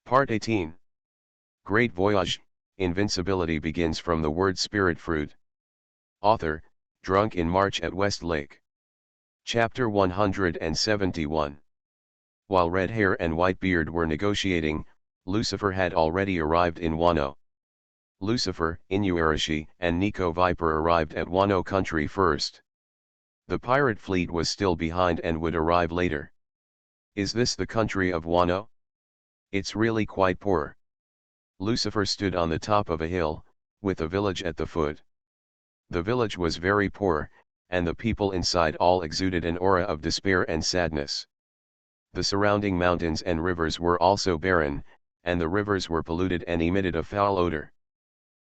Part 18. Great Voyage, Invincibility begins from the word spirit fruit. Author, Drunk in March at Westlake. Chapter 171. While Red Hair and White Beard were negotiating, Lucifer had already arrived in Wano. Lucifer, Inuarashi, and Nico Viper arrived at Wano country first. The pirate fleet was still behind and would arrive later. Is this the country of Wano? It's really quite poor. Lucifer stood on the top of a hill, with a village at the foot. The village was very poor, and the people inside all exuded an aura of despair and sadness. The surrounding mountains and rivers were also barren, and the rivers were polluted and emitted a foul odor.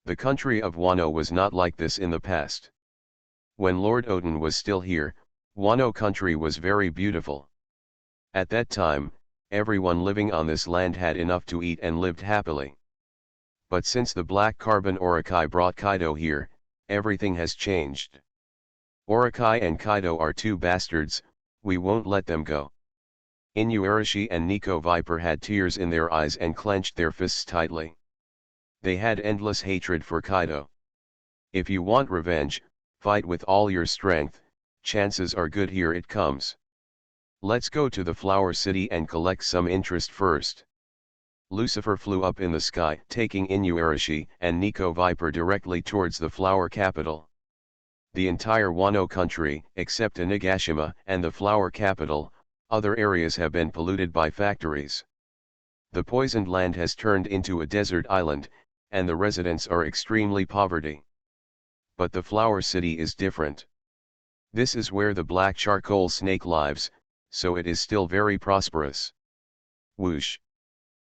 The country of Wano was not like this in the past. When Lord Odin was still here, Wano country was very beautiful. At that time, everyone living on this land had enough to eat and lived happily. But since the black carbon Orokai brought Kaido here, everything has changed. Orokai and Kaido are two bastards, we won't let them go. Inuarashi and Nico Viper had tears in their eyes and clenched their fists tightly. They had endless hatred for Kaido. If you want revenge, fight with all your strength, chances are good here it comes. Let's go to the Flower City and collect some interest first. Lucifer flew up in the sky, taking Inuarashi and Nico Viper directly towards the flower capital. The entire Wano country, except Onigashima and the flower capital, other areas have been polluted by factories. The poisoned land has turned into a desert island, and the residents are extremely poverty. But the Flower City is different. This is where the black charcoal snake lives, so it is still very prosperous. Whoosh!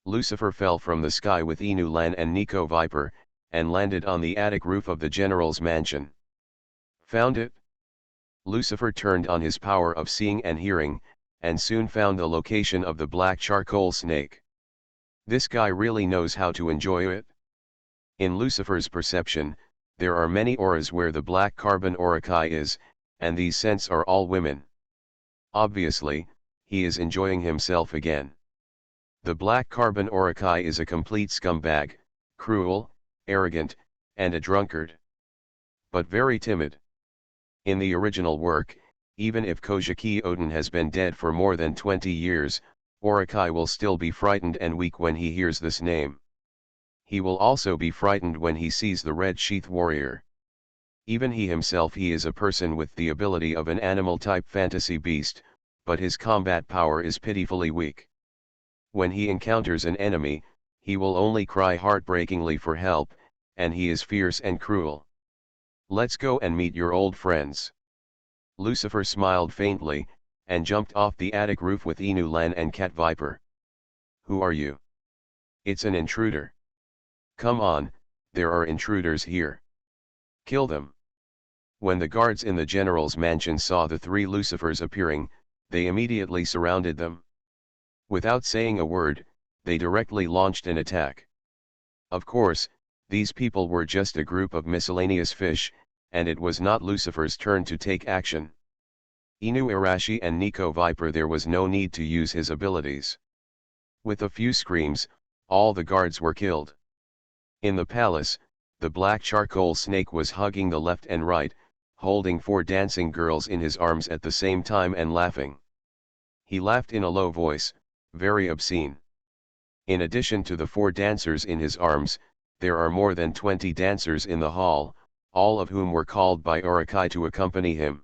Lucifer fell from the sky with Inu Lan and Nico Viper, and landed on the attic roof of the general's mansion. Found it? Lucifer turned on his power of seeing and hearing, and soon found the location of the black charcoal snake. This guy really knows how to enjoy it. In Lucifer's perception, there are many auras where the black carbon Orokai is, and these scents are all women. Obviously, he is enjoying himself again. The black carbon Orokai is a complete scumbag, cruel, arrogant, and a drunkard. But very timid. In the original work, even if Kojiki Odin has been dead for more than 20 years, Orokai will still be frightened and weak when he hears this name. He will also be frightened when he sees the red sheath warrior. Even he is a person with the ability of an animal-type fantasy beast, but his combat power is pitifully weak. When he encounters an enemy, he will only cry heartbreakingly for help, and he is fierce and cruel. Let's go and meet your old friends. Lucifer smiled faintly, and jumped off the attic roof with Inu Lan and Cat Viper. Who are you? It's an intruder. Come on, there are intruders here. Kill them. When the guards in the general's mansion saw the three Lucifers appearing, they immediately surrounded them. Without saying a word, they directly launched an attack. Of course, these people were just a group of miscellaneous fish, and it was not Lucifer's turn to take action. Inuarashi and Nico Viper, there was no need to use his abilities. With a few screams, all the guards were killed. In the palace, the black charcoal snake was hugging the left and right, holding 4 dancing girls in his arms at the same time and laughing. He laughed in a low voice, very obscene. In addition to the 4 dancers in his arms, there are more than 20 dancers in the hall, all of whom were called by Orokai to accompany him.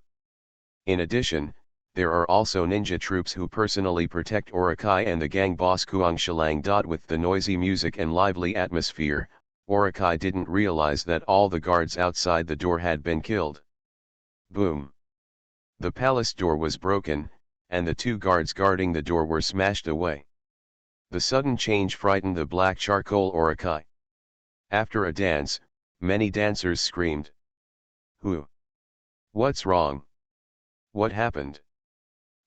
In addition, there are also ninja troops who personally protect Orokai and the gang boss Kuang Shalang. With the noisy music and lively atmosphere, Orokai didn't realize that all the guards outside the door had been killed. Boom! The palace door was broken, and the 2 guards guarding the door were smashed away. The sudden change frightened the black charcoal Orokai. After a dance, many dancers screamed. Who? What's wrong? What happened?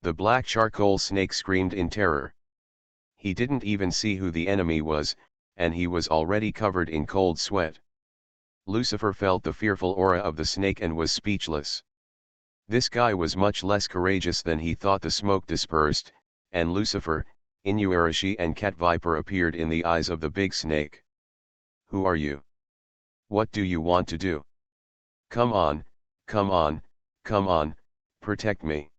The black charcoal snake screamed in terror. He didn't even see who the enemy was, and he was already covered in cold sweat. Lucifer felt the fearful aura of the snake and was speechless. This guy was much less courageous than he thought. The smoke dispersed, and Lucifer, Inuarashi and Cat Viper appeared in the eyes of the big snake. Who are you? What do you want to do? Come on, come on, come on, protect me.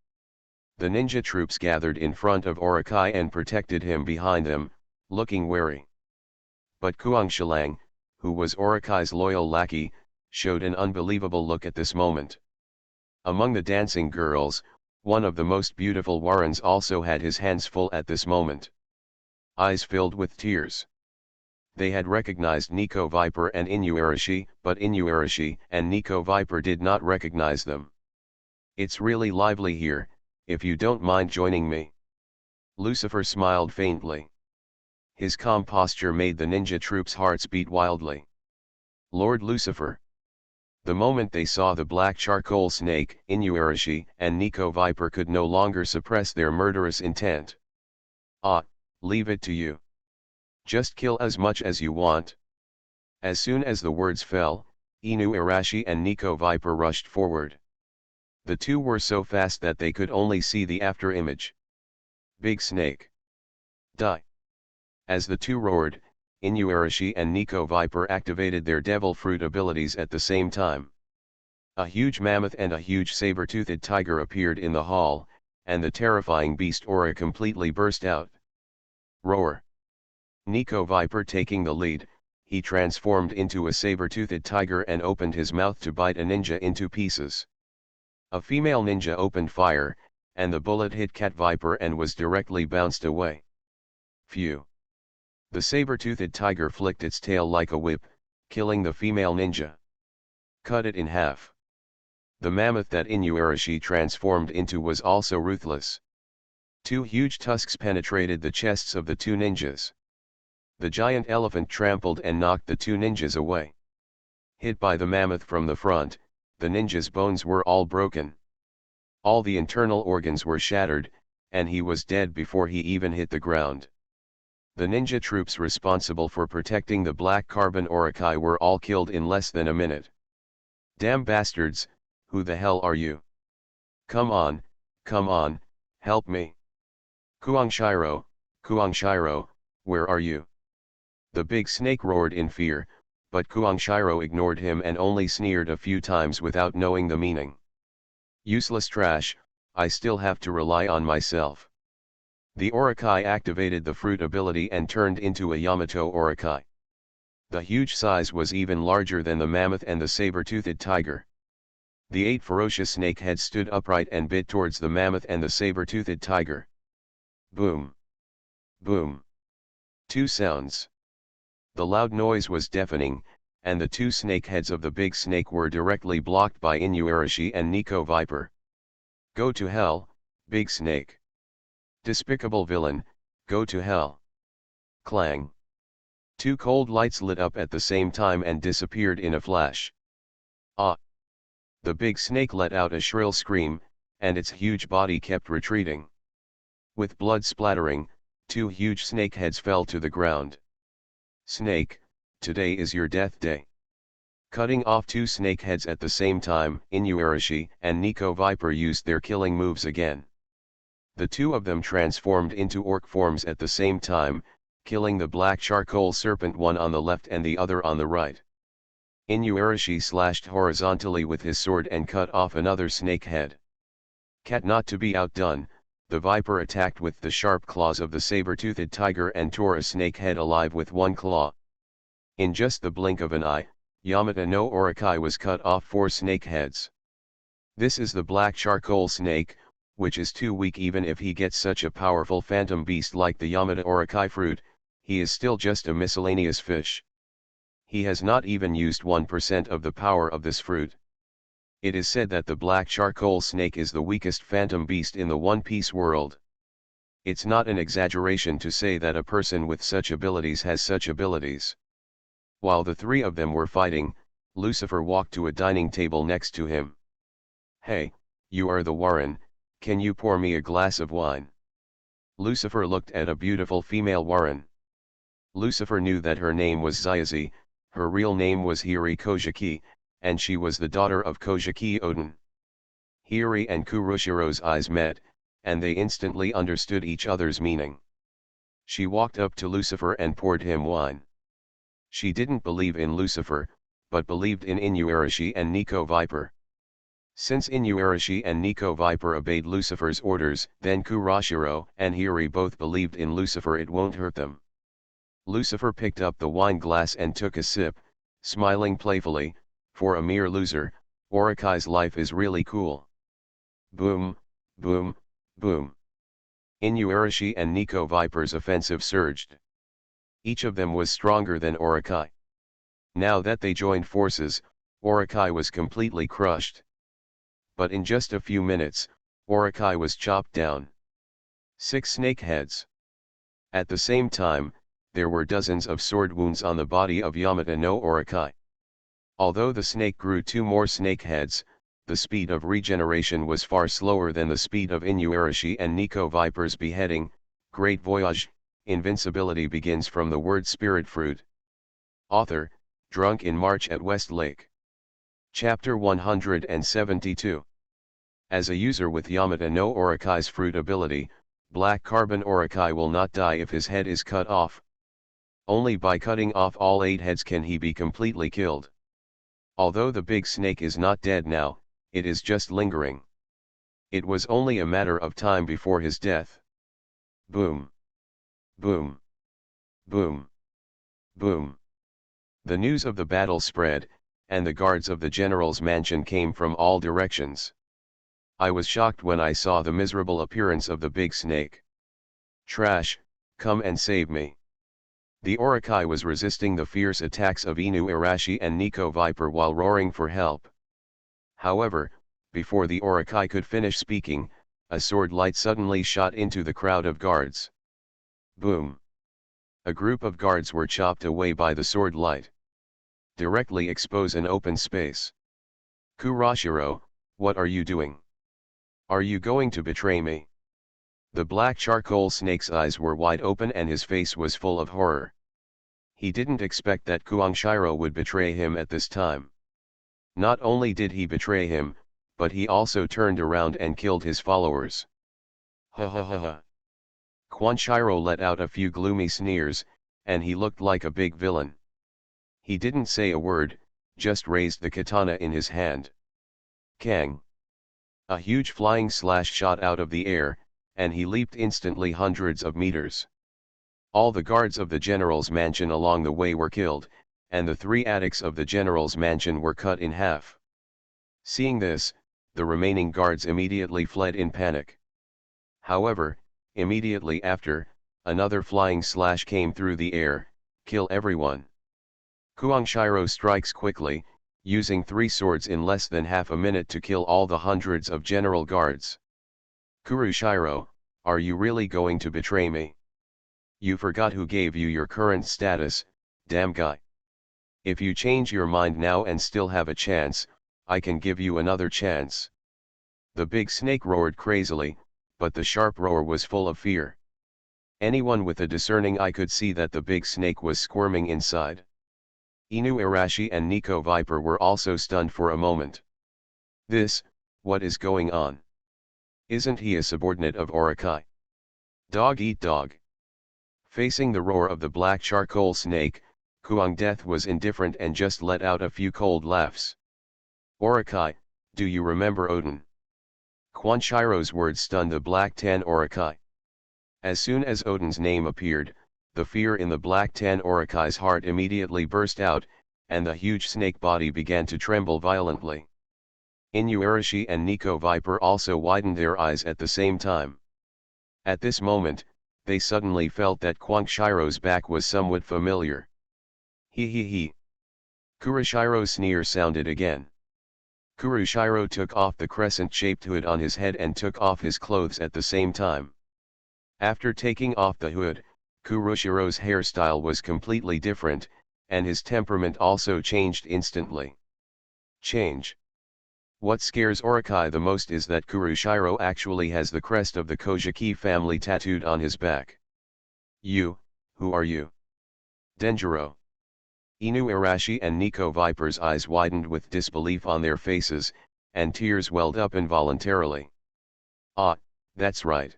The ninja troops gathered in front of Orakai and protected him behind them, looking wary. But Kuang Shilang, who was Orakai's loyal lackey, showed an unbelievable look at this moment. Among the dancing girls, one of the most beautiful Warrens also had his hands full at this moment. Eyes filled with tears. They had recognized Nico Viper and Inuarashi, but Inuarashi and Nico Viper did not recognize them. It's really lively here, if you don't mind joining me. Lucifer smiled faintly. His calm posture made the ninja troops' hearts beat wildly. Lord Lucifer. The moment they saw the black charcoal snake, Inuarashi and Nico Viper could no longer suppress their murderous intent. Ah, leave it to you. Just kill as much as you want. As soon as the words fell, Inuarashi and Nico Viper rushed forward. The two were so fast that they could only see the after image. Big snake. Die. As the two roared, Inuarashi and Nico Viper activated their devil fruit abilities at the same time. A huge mammoth and a huge saber-toothed tiger appeared in the hall, and the terrifying beast aura completely burst out. Roar. Nico Viper taking the lead, he transformed into a saber-toothed tiger and opened his mouth to bite a ninja into pieces. A female ninja opened fire, and the bullet hit Cat Viper and was directly bounced away. Phew. The saber-toothed tiger flicked its tail like a whip, killing the female ninja. Cut it in half. The mammoth that Inuarashi transformed into was also ruthless. Two huge tusks penetrated the chests of the two ninjas. The giant elephant trampled and knocked the two ninjas away. Hit by the mammoth from the front, the ninja's bones were all broken. All the internal organs were shattered, and he was dead before he even hit the ground. The ninja troops responsible for protecting the black carbon Orakai were all killed in less than a minute. Damn bastards, who the hell are you? Come on, help me. Kuangshiro, where are you? The big snake roared in fear, but Kuangshiro ignored him and only sneered a few times without knowing the meaning. Useless trash, I still have to rely on myself. The Orakai activated the fruit ability and turned into a Yamato Orakai. The huge size was even larger than the mammoth and the saber-toothed tiger. The 8 ferocious snake heads stood upright and bit towards the mammoth and the saber-toothed tiger. Boom. Boom. Two sounds. The loud noise was deafening, and the two snake heads of the big snake were directly blocked by Inuarashi and Nico Viper. Go to hell, big snake. Despicable villain, go to hell. Clang. Two cold lights lit up at the same time and disappeared in a flash. Ah! The big snake let out a shrill scream, and its huge body kept retreating. With blood splattering, two huge snake heads fell to the ground. Snake, today is your death day. Cutting off two snake heads at the same time, Inuarashi and Nico Viper used their killing moves again. The two of them transformed into orc forms at the same time, killing the black charcoal serpent, one on the left and the other on the right. Inuarashi slashed horizontally with his sword and cut off another snake head. Cat not to be outdone, the viper attacked with the sharp claws of the saber-toothed tiger and tore a snake head alive with one claw. In just the blink of an eye, Yamata no Orakai was cut off 4 snake heads. This is the black charcoal snake, which is too weak. Even if he gets such a powerful phantom beast like the Yamata Orakai fruit, he is still just a miscellaneous fish. He has not even used 1% of the power of this fruit. It is said that the black charcoal snake is the weakest phantom beast in the One Piece world. It's not an exaggeration to say that a person with such abilities has such abilities. While the three of them were fighting, Lucifer walked to a dining table next to him. Hey, you are the Warren, can you pour me a glass of wine? Lucifer looked at a beautiful female Warren. Lucifer knew that her name was Zayazi, her real name was Hiri Kojiki, and she was the daughter of Kojiki Odin. Hiri and Kuroshiro's eyes met, and they instantly understood each other's meaning. She walked up to Lucifer and poured him wine. She didn't believe in Lucifer, but believed in Inuarashi and Nico Viper. Since Inuarashi and Nico Viper obeyed Lucifer's orders, then Kurashiro and Hiri both believed in Lucifer, it won't hurt them. Lucifer picked up the wine glass and took a sip, smiling playfully, for a mere loser, Orikai's life is really cool. Boom, boom, boom. Inuarashi and Nico Viper's offensive surged. Each of them was stronger than Orikai. Now that they joined forces, Orikai was completely crushed. But in just a few minutes, Orikai was chopped down. 6 snake heads. At the same time, there were dozens of sword wounds on the body of Yamata no Orikai. Although the snake grew 2 more snake heads, the speed of regeneration was far slower than the speed of Inuarashi and Nico Viper's beheading. Great Voyage, Invincibility begins from the word spirit fruit. Author, Drunk in March at West Lake. Chapter 172. As a user with Yamata no Orikai's fruit ability, Black Carbon Orikai will not die if his head is cut off. Only by cutting off all 8 heads can he be completely killed. Although the big snake is not dead now, it is just lingering. It was only a matter of time before his death. Boom. Boom. Boom. Boom. The news of the battle spread, and the guards of the general's mansion came from all directions. I was shocked when I saw the miserable appearance of the big snake. Trash, come and save me. The Orikai was resisting the fierce attacks of Inuarashi and Nico Viper while roaring for help. However, before the Orikai could finish speaking, a sword light suddenly shot into the crowd of guards. Boom. A group of guards were chopped away by the sword light. Directly expose an open space. Kurashiro, what are you doing? Are you going to betray me? The black charcoal snake's eyes were wide open and his face was full of horror. He didn't expect that Kuangshiro would betray him at this time. Not only did he betray him, but he also turned around and killed his followers. Ha ha ha ha. Kuangshiro let out a few gloomy sneers, and he looked like a big villain. He didn't say a word, just raised the katana in his hand. Kang. A huge flying slash shot out of the air, and he leaped instantly hundreds of meters. All the guards of the general's mansion along the way were killed, and the 3 attics of the general's mansion were cut in half. Seeing this, the remaining guards immediately fled in panic. However, immediately after, another flying slash came through the air, kill everyone. Kuangshiro strikes quickly, using 3 swords in less than half a minute to kill all the hundreds of general guards. Kurushiro, are you really going to betray me? You forgot who gave you your current status, damn guy. If you change your mind now and still have a chance, I can give you another chance. The big snake roared crazily, but the sharp roar was full of fear. Anyone with a discerning eye could see that the big snake was squirming inside. Inuarashi and Nico Viper were also stunned for a moment. What is going on? Isn't he a subordinate of Orikai? Dog eat dog. Facing the roar of the black charcoal snake, Kuang Death was indifferent and just let out a few cold laughs. Orikai, do you remember Odin? Quanshiro's words stunned the Black Tan Orikai. As soon as Odin's name appeared, the fear in the Black Tan Orikai's heart immediately burst out, and the huge snake body began to tremble violently. Inuarashi and Nico Viper also widened their eyes at the same time. At this moment, they suddenly felt that Quangshiro's back was somewhat familiar. He he he. Kuroshiro's sneer sounded again. Kuroshiro took off the crescent-shaped hood on his head and took off his clothes at the same time. After taking off the hood, Kuroshiro's hairstyle was completely different, and his temperament also changed instantly. Change. What scares Orikai the most is that Kuroshiro actually has the crest of the Kojiki family tattooed on his back. You, who are you? Denjiro. Inuarashi and Nico Viper's eyes widened with disbelief on their faces, and tears welled up involuntarily. Ah, that's right.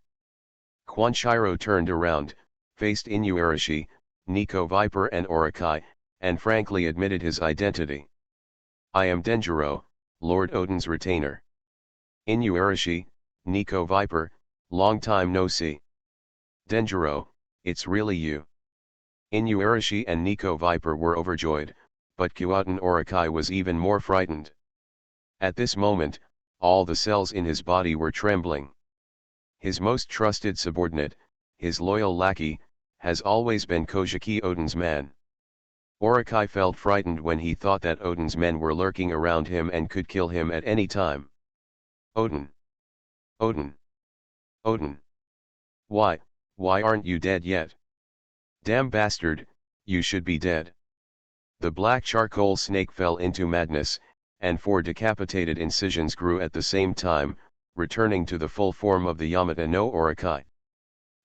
Quanshiro turned around, faced Inuarashi, Nico Viper and Orakai, and frankly admitted his identity. I am Denjiro, Lord Odin's retainer. Inuarashi, Nico Viper, long time no see. Denjiro, it's really you. Inuarashi and Nico Viper were overjoyed, but Kyoten Orakai was even more frightened. At this moment, all the cells in his body were trembling. His most trusted subordinate, his loyal lackey, has always been Kojiki Odin's man. Orakai felt frightened when he thought that Odin's men were lurking around him and could kill him at any time. Odin! Odin! Odin! Why aren't you dead yet? Damn bastard, you should be dead. The black charcoal snake fell into madness, and 4 decapitated incisions grew at the same time, returning to the full form of the Yamata no Orakai.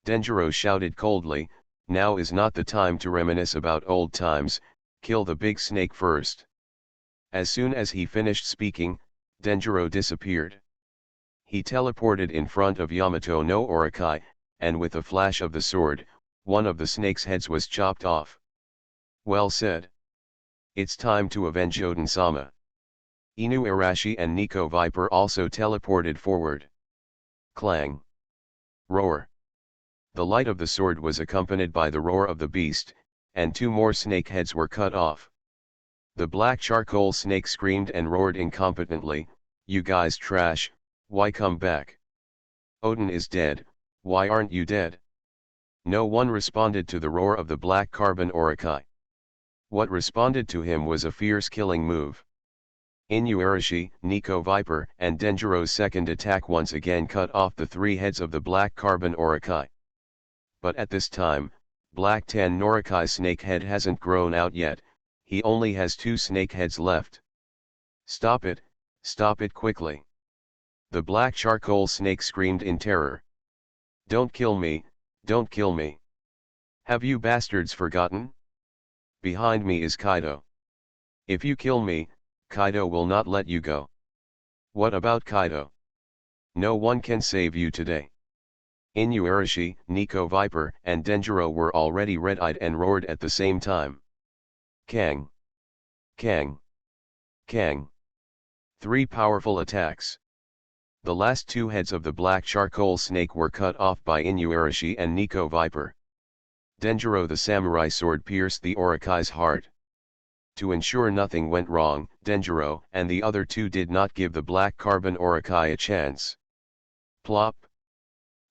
Denjiro shouted coldly, now is not the time to reminisce about old times, kill the big snake first. As soon as he finished speaking, Denjiro disappeared. He teleported in front of Yamato no Orakai, and with a flash of the sword, one of the snake's heads was chopped off. Well said. It's time to avenge Odin-sama. Inuarashi and Nico Viper also teleported forward. Clang. Roar. The light of the sword was accompanied by the roar of the beast, and 2 more snake heads were cut off. The black charcoal snake screamed and roared incompetently, you guys trash, why come back? Odin is dead, why aren't you dead? No one responded to the roar of the black carbon Orakai. What responded to him was a fierce killing move. Inuarashi, Nico Viper and Denjiro's second attack once again cut off the 3 heads of the black carbon Orakai. But at this time, Black 10 Norikai snake head hasn't grown out yet, he only has 2 snake heads left. Stop it quickly. The black charcoal snake screamed in terror. Don't kill me, don't kill me. Have you bastards forgotten? Behind me is Kaido. If you kill me, Kaido will not let you go. What about Kaido? No one can save you today. Inuarashi, Nico Viper and Denjiro were already red-eyed and roared at the same time. Kang! Kang! Kang! 3 powerful attacks. The last 2 heads of the black charcoal snake were cut off by Inuarashi and Nico Viper. Denjiro the samurai sword pierced the Orakai's heart. To ensure nothing went wrong, Denjiro and the other 2 did not give the black carbon Orakai a chance. Plop!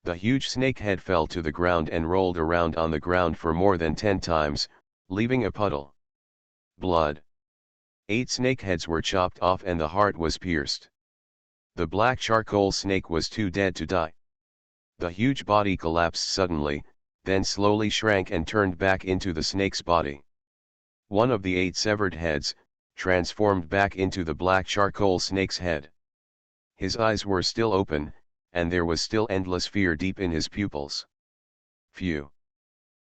The huge snake head fell to the ground and rolled around on the ground for more than 10 times, leaving a puddle. Blood. 8 snake heads were chopped off and the heart was pierced. The black charcoal snake was too dead to die. The huge body collapsed suddenly, then slowly shrank and turned back into the snake's body. One of the 8 severed heads, transformed back into the black charcoal snake's head. His eyes were still open, and there was still endless fear deep in his pupils. Phew!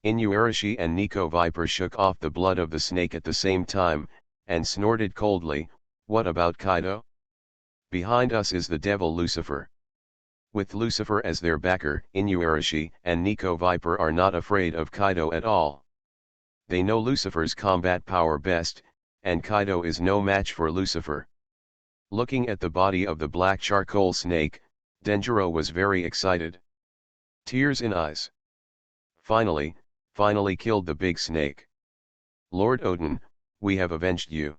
Inuarashi and Nico Viper shook off the blood of the snake at the same time, and snorted coldly, what about Kaido? Behind us is the devil Lucifer. With Lucifer as their backer, Inuarashi and Nico Viper are not afraid of Kaido at all. They know Lucifer's combat power best, and Kaido is no match for Lucifer. Looking at the body of the black charcoal snake, Denjiro was very excited. Tears in eyes. Finally killed the big snake. Lord Odin, we have avenged you.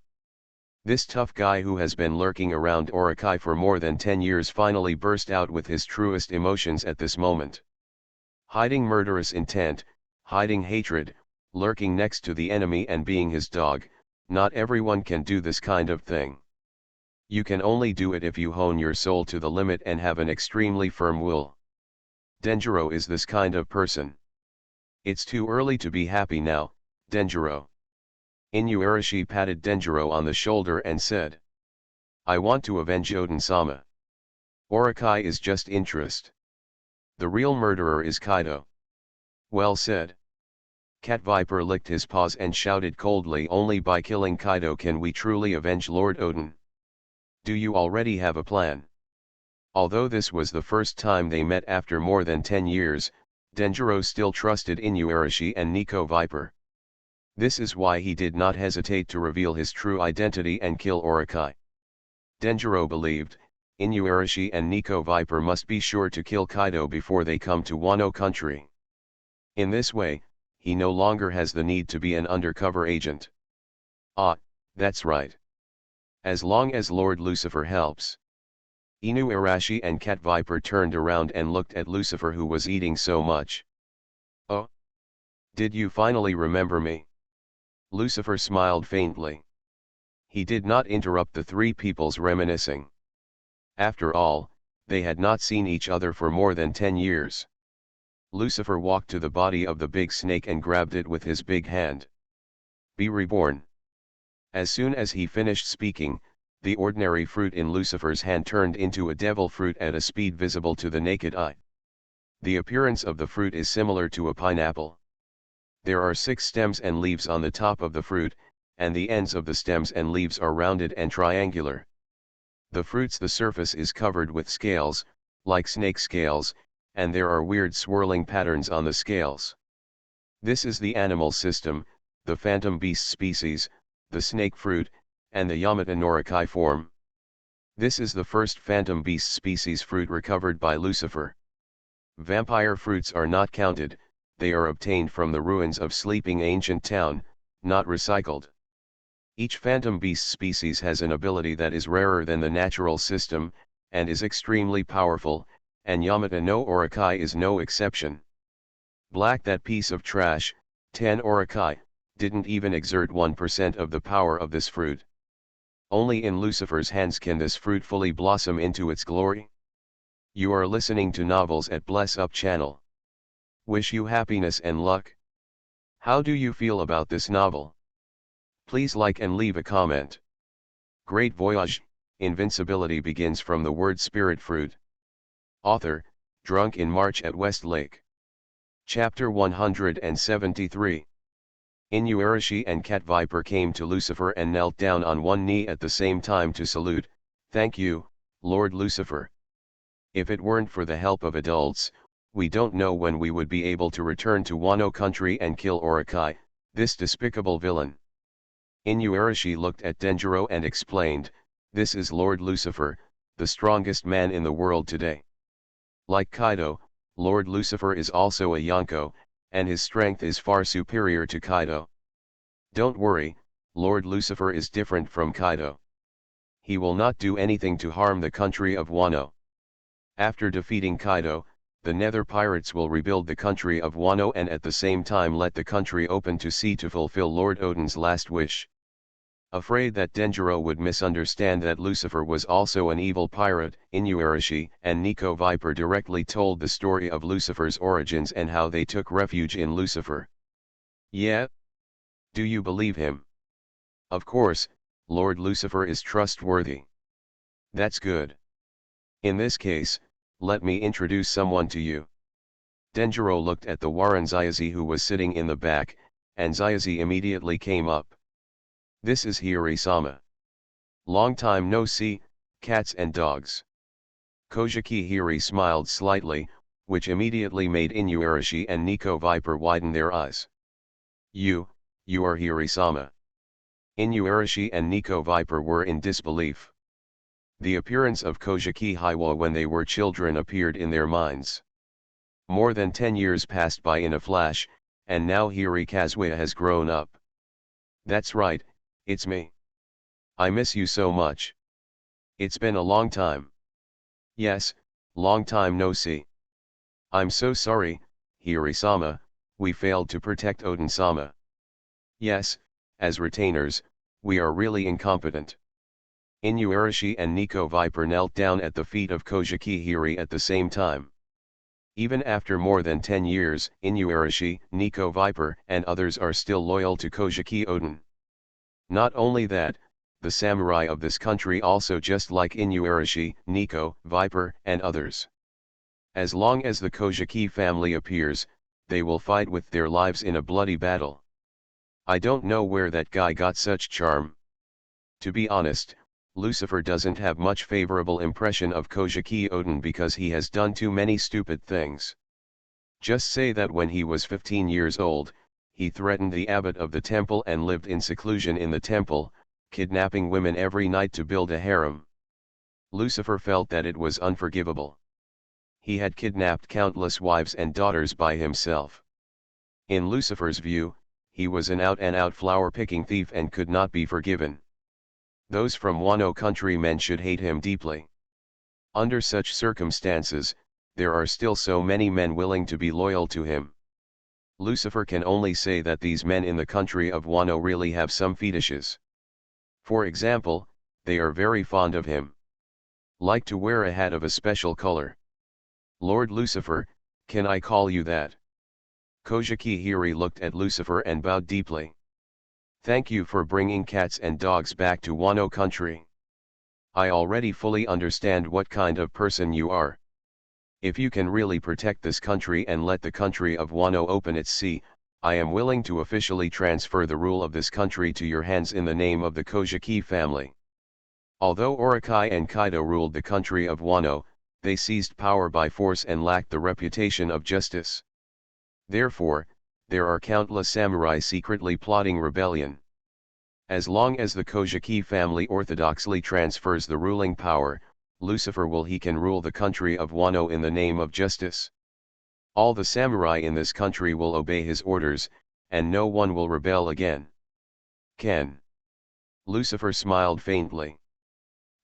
This tough guy who has been lurking around Orakai for more than 10 years finally burst out with his truest emotions at this moment. Hiding murderous intent, hiding hatred, lurking next to the enemy and being his dog, not everyone can do this kind of thing. You can only do it if you hone your soul to the limit and have an extremely firm will. Denjiro is this kind of person. It's too early to be happy now, Denjiro. Inuarashi patted Denjiro on the shoulder and said. I want to avenge Odin-sama. Orakai is just interest. The real murderer is Kaido. Well said. Cat Viper licked his paws and shouted coldly, only by killing Kaido can we truly avenge Lord Odin. Do you already have a plan? Although this was the first time they met after more than 10 years, Denjiro still trusted Inuarashi and Nico Viper. This is why he did not hesitate to reveal his true identity and kill Orokai. Denjiro believed, Inuarashi and Nico Viper must be sure to kill Kaido before they come to Wano country. In this way, he no longer has the need to be an undercover agent. Ah, that's right. As long as Lord Lucifer helps. Inuarashi and Cat Viper turned around and looked at Lucifer, who was eating so much. Oh? Did you finally remember me? Lucifer smiled faintly. He did not interrupt the three people's reminiscing. After all, they had not seen each other for more than 10 years. Lucifer walked to the body of the big snake and grabbed it with his big hand. Be reborn. As soon as he finished speaking, the ordinary fruit in Lucifer's hand turned into a devil fruit at a speed visible to the naked eye. The appearance of the fruit is similar to a pineapple. There are 6 stems and leaves on the top of the fruit, and the ends of the stems and leaves are rounded and triangular. The fruit's surface is covered with scales, like snake scales, and there are weird swirling patterns on the scales. This is the animal system, the phantom beast species, the snake fruit, and the Yamata Norikai form. This is the first phantom beast species fruit recovered by Lucifer. Vampire fruits are not counted, they are obtained from the ruins of sleeping ancient town, not recycled. Each phantom beast species has an ability that is rarer than the natural system, and is extremely powerful, and Yamata no Orokai is no exception. Black, that piece of trash, 10 Orokai, didn't even exert 1% of the power of this fruit. Only in Lucifer's hands can this fruit fully blossom into its glory. You are listening to Novels at Bless Up channel. Wish you happiness and luck. How do you feel about this novel? Please like and leave a comment. Great Voyage, Invincibility begins from the word spirit fruit. Author, Drunk in March at Westlake. Chapter 173. Inuarashi and Cat Viper came to Lucifer and knelt down on one knee at the same time to salute. Thank you, Lord Lucifer. If it weren't for the help of adults, we don't know when we would be able to return to Wano country and kill Orokai, this despicable villain. Inuarashi looked at Denjiro and explained, this is Lord Lucifer, the strongest man in the world today. Like Kaido, Lord Lucifer is also a Yonko, and his strength is far superior to Kaido. Don't worry, Lord Lucifer is different from Kaido. He will not do anything to harm the country of Wano. After defeating Kaido, the Nether Pirates will rebuild the country of Wano and at the same time let the country open to sea to fulfill Lord Odin's last wish. Afraid that Denjiro would misunderstand that Lucifer was also an evil pirate, Inuarashi and Nico Viper directly told the story of Lucifer's origins and how they took refuge in Lucifer. Yeah? Do you believe him? Of course, Lord Lucifer is trustworthy. That's good. In this case, let me introduce someone to you. Denjiro looked at the Warren Zayazi who was sitting in the back, and Zayazi immediately came up. This is Hiri-sama. Long time no see, cats and dogs. Kojiki Hiri smiled slightly, which immediately made Inuarashi and Nico Viper widen their eyes. You are Hiri-sama. Inuarashi and Nico Viper were in disbelief. The appearance of Kojiki Hiwa when they were children appeared in their minds. More than 10 years passed by in a flash, and now Hiri Kazuya has grown up. That's right, it's me. I miss you so much. It's been a long time. Yes, long time no see. I'm so sorry, Hiri-sama, we failed to protect Odin-sama. Yes, as retainers, we are really incompetent. Inuarashi and Nico Viper knelt down at the feet of Kojiki Hiri at the same time. Even after more than 10 years, Inuarashi, Nico Viper and others are still loyal to Kojiki Odin. Not only that, the samurai of this country also just like Inuarashi, Nico, Viper and others. As long as the Kojiki family appears, they will fight with their lives in a bloody battle. I don't know where that guy got such charm. To be honest, Lucifer doesn't have much favorable impression of Kojiki Odin because he has done too many stupid things. Just say that when he was 15 years old, he threatened the abbot of the temple and lived in seclusion in the temple, kidnapping women every night to build a harem. Lucifer felt that it was unforgivable. He had kidnapped countless wives and daughters by himself. In Lucifer's view, he was an out-and-out flower-picking thief and could not be forgiven. Those from Wano countrymen should hate him deeply. Under such circumstances, there are still so many men willing to be loyal to him. Lucifer can only say that these men in the country of Wano really have some fetishes. For example, they are very fond of him. Like to wear a hat of a special color. Lord Lucifer, can I call you that? Kojiki Hiri looked at Lucifer and bowed deeply. Thank you for bringing cats and dogs back to Wano country. I already fully understand what kind of person you are. If you can really protect this country and let the country of Wano open its sea, I am willing to officially transfer the rule of this country to your hands in the name of the Kojiki family. Although Orokai and Kaido ruled the country of Wano, they seized power by force and lacked the reputation of justice. Therefore, there are countless samurai secretly plotting rebellion. As long as the Kojiki family orthodoxly transfers the ruling power, Lucifer he can rule the country of Wano in the name of justice. All the samurai in this country will obey his orders, and no one will rebel again. Ken. Lucifer smiled faintly.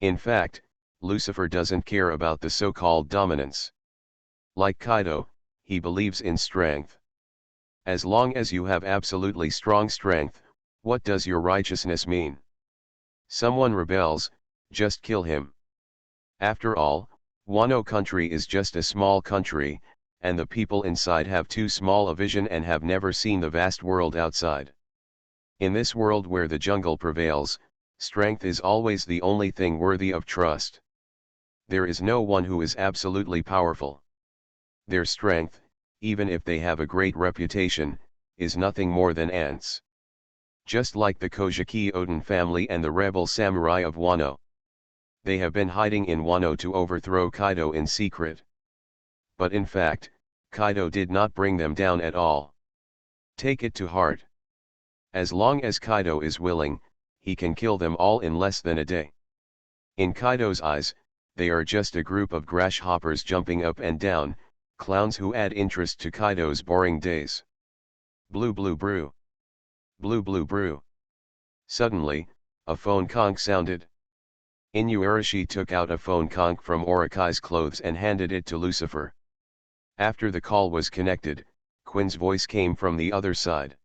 In fact, Lucifer doesn't care about the so-called dominance. Like Kaido, he believes in strength. As long as you have absolutely strong strength, what does your righteousness mean? Someone rebels, just kill him. After all, Wano country is just a small country, and the people inside have too small a vision and have never seen the vast world outside. In this world where the jungle prevails, strength is always the only thing worthy of trust. There is no one who is absolutely powerful. Their strength, even if they have a great reputation, is nothing more than ants. Just like the Kojiki Oden family and the rebel samurai of Wano. They have been hiding in Wano to overthrow Kaido in secret. But in fact, Kaido did not bring them down at all. Take it to heart. As long as Kaido is willing, he can kill them all in less than a day. In Kaido's eyes, they are just a group of grasshoppers jumping up and down, clowns who add interest to Kaido's boring days. Blue blue brew. Blue blue brew. Suddenly, a phone conch sounded. Inuarashi took out a phone conch from Orikai's clothes and handed it to Lucifer. After the call was connected, Quinn's voice came from the other side.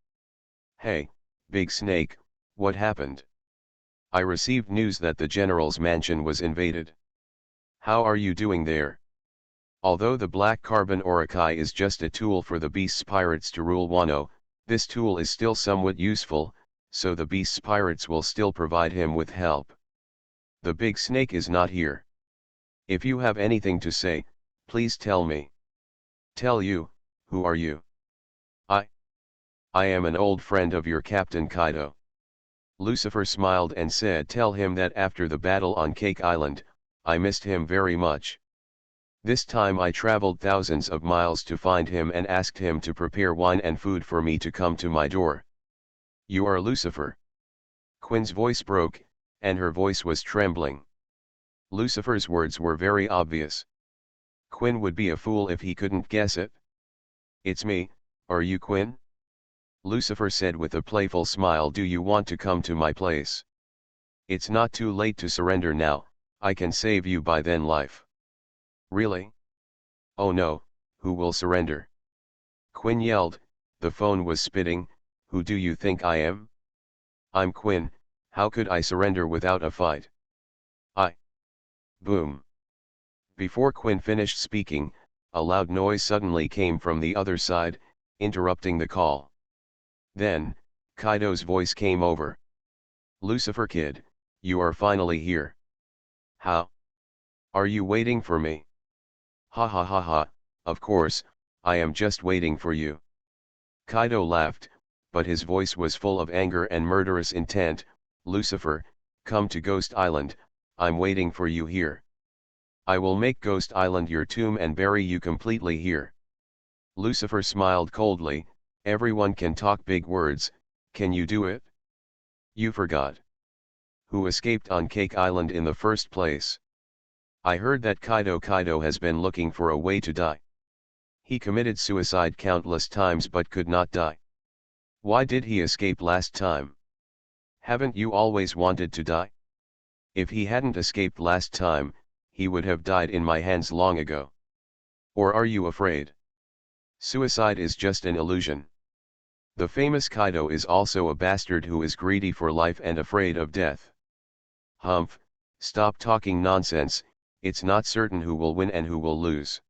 Hey, Big Snake, what happened? I received news that the general's mansion was invaded. How are you doing there? Although the black carbon Orokai is just a tool for the beast's pirates to rule Wano, this tool is still somewhat useful, so the beast's pirates will still provide him with help. The big snake is not here. If you have anything to say, please tell me. Tell you, who are you? I am an old friend of your Captain Kaido. Lucifer smiled and said, tell him that after the battle on Cake Island, I missed him very much. This time I traveled thousands of miles to find him and asked him to prepare wine and food for me to come to my door. You are Lucifer. Quinn's voice broke, and her voice was trembling. Lucifer's words were very obvious. Quinn would be a fool if he couldn't guess it. It's me, are you Quinn? Lucifer said with a playful smile. Do you want to come to my place? It's not too late to surrender now, I can save you by then life. Really? Oh no, who will surrender? Quinn yelled, the phone was spitting, who do you think I am? I'm Quinn, how could I surrender without a fight? Boom. Before Quinn finished speaking, a loud noise suddenly came from the other side, interrupting the call. Then, Kaido's voice came over. Lucifer kid, you are finally here. How? Are you waiting for me? Ha ha ha ha, of course, I am just waiting for you. Kaido laughed, but his voice was full of anger and murderous intent. Lucifer, come to Ghost Island, I'm waiting for you here. I will make Ghost Island your tomb and bury you completely here. Lucifer smiled coldly. Everyone can talk big words, can you do it? You forgot. Who escaped on Cake Island in the first place? I heard that Kaido has been looking for a way to die. He committed suicide countless times but could not die. Why did he escape last time? Haven't you always wanted to die? If he hadn't escaped last time, he would have died in my hands long ago. Or are you afraid? Suicide is just an illusion. The famous Kaido is also a bastard who is greedy for life and afraid of death. Humph, stop talking nonsense, it's not certain who will win and who will lose.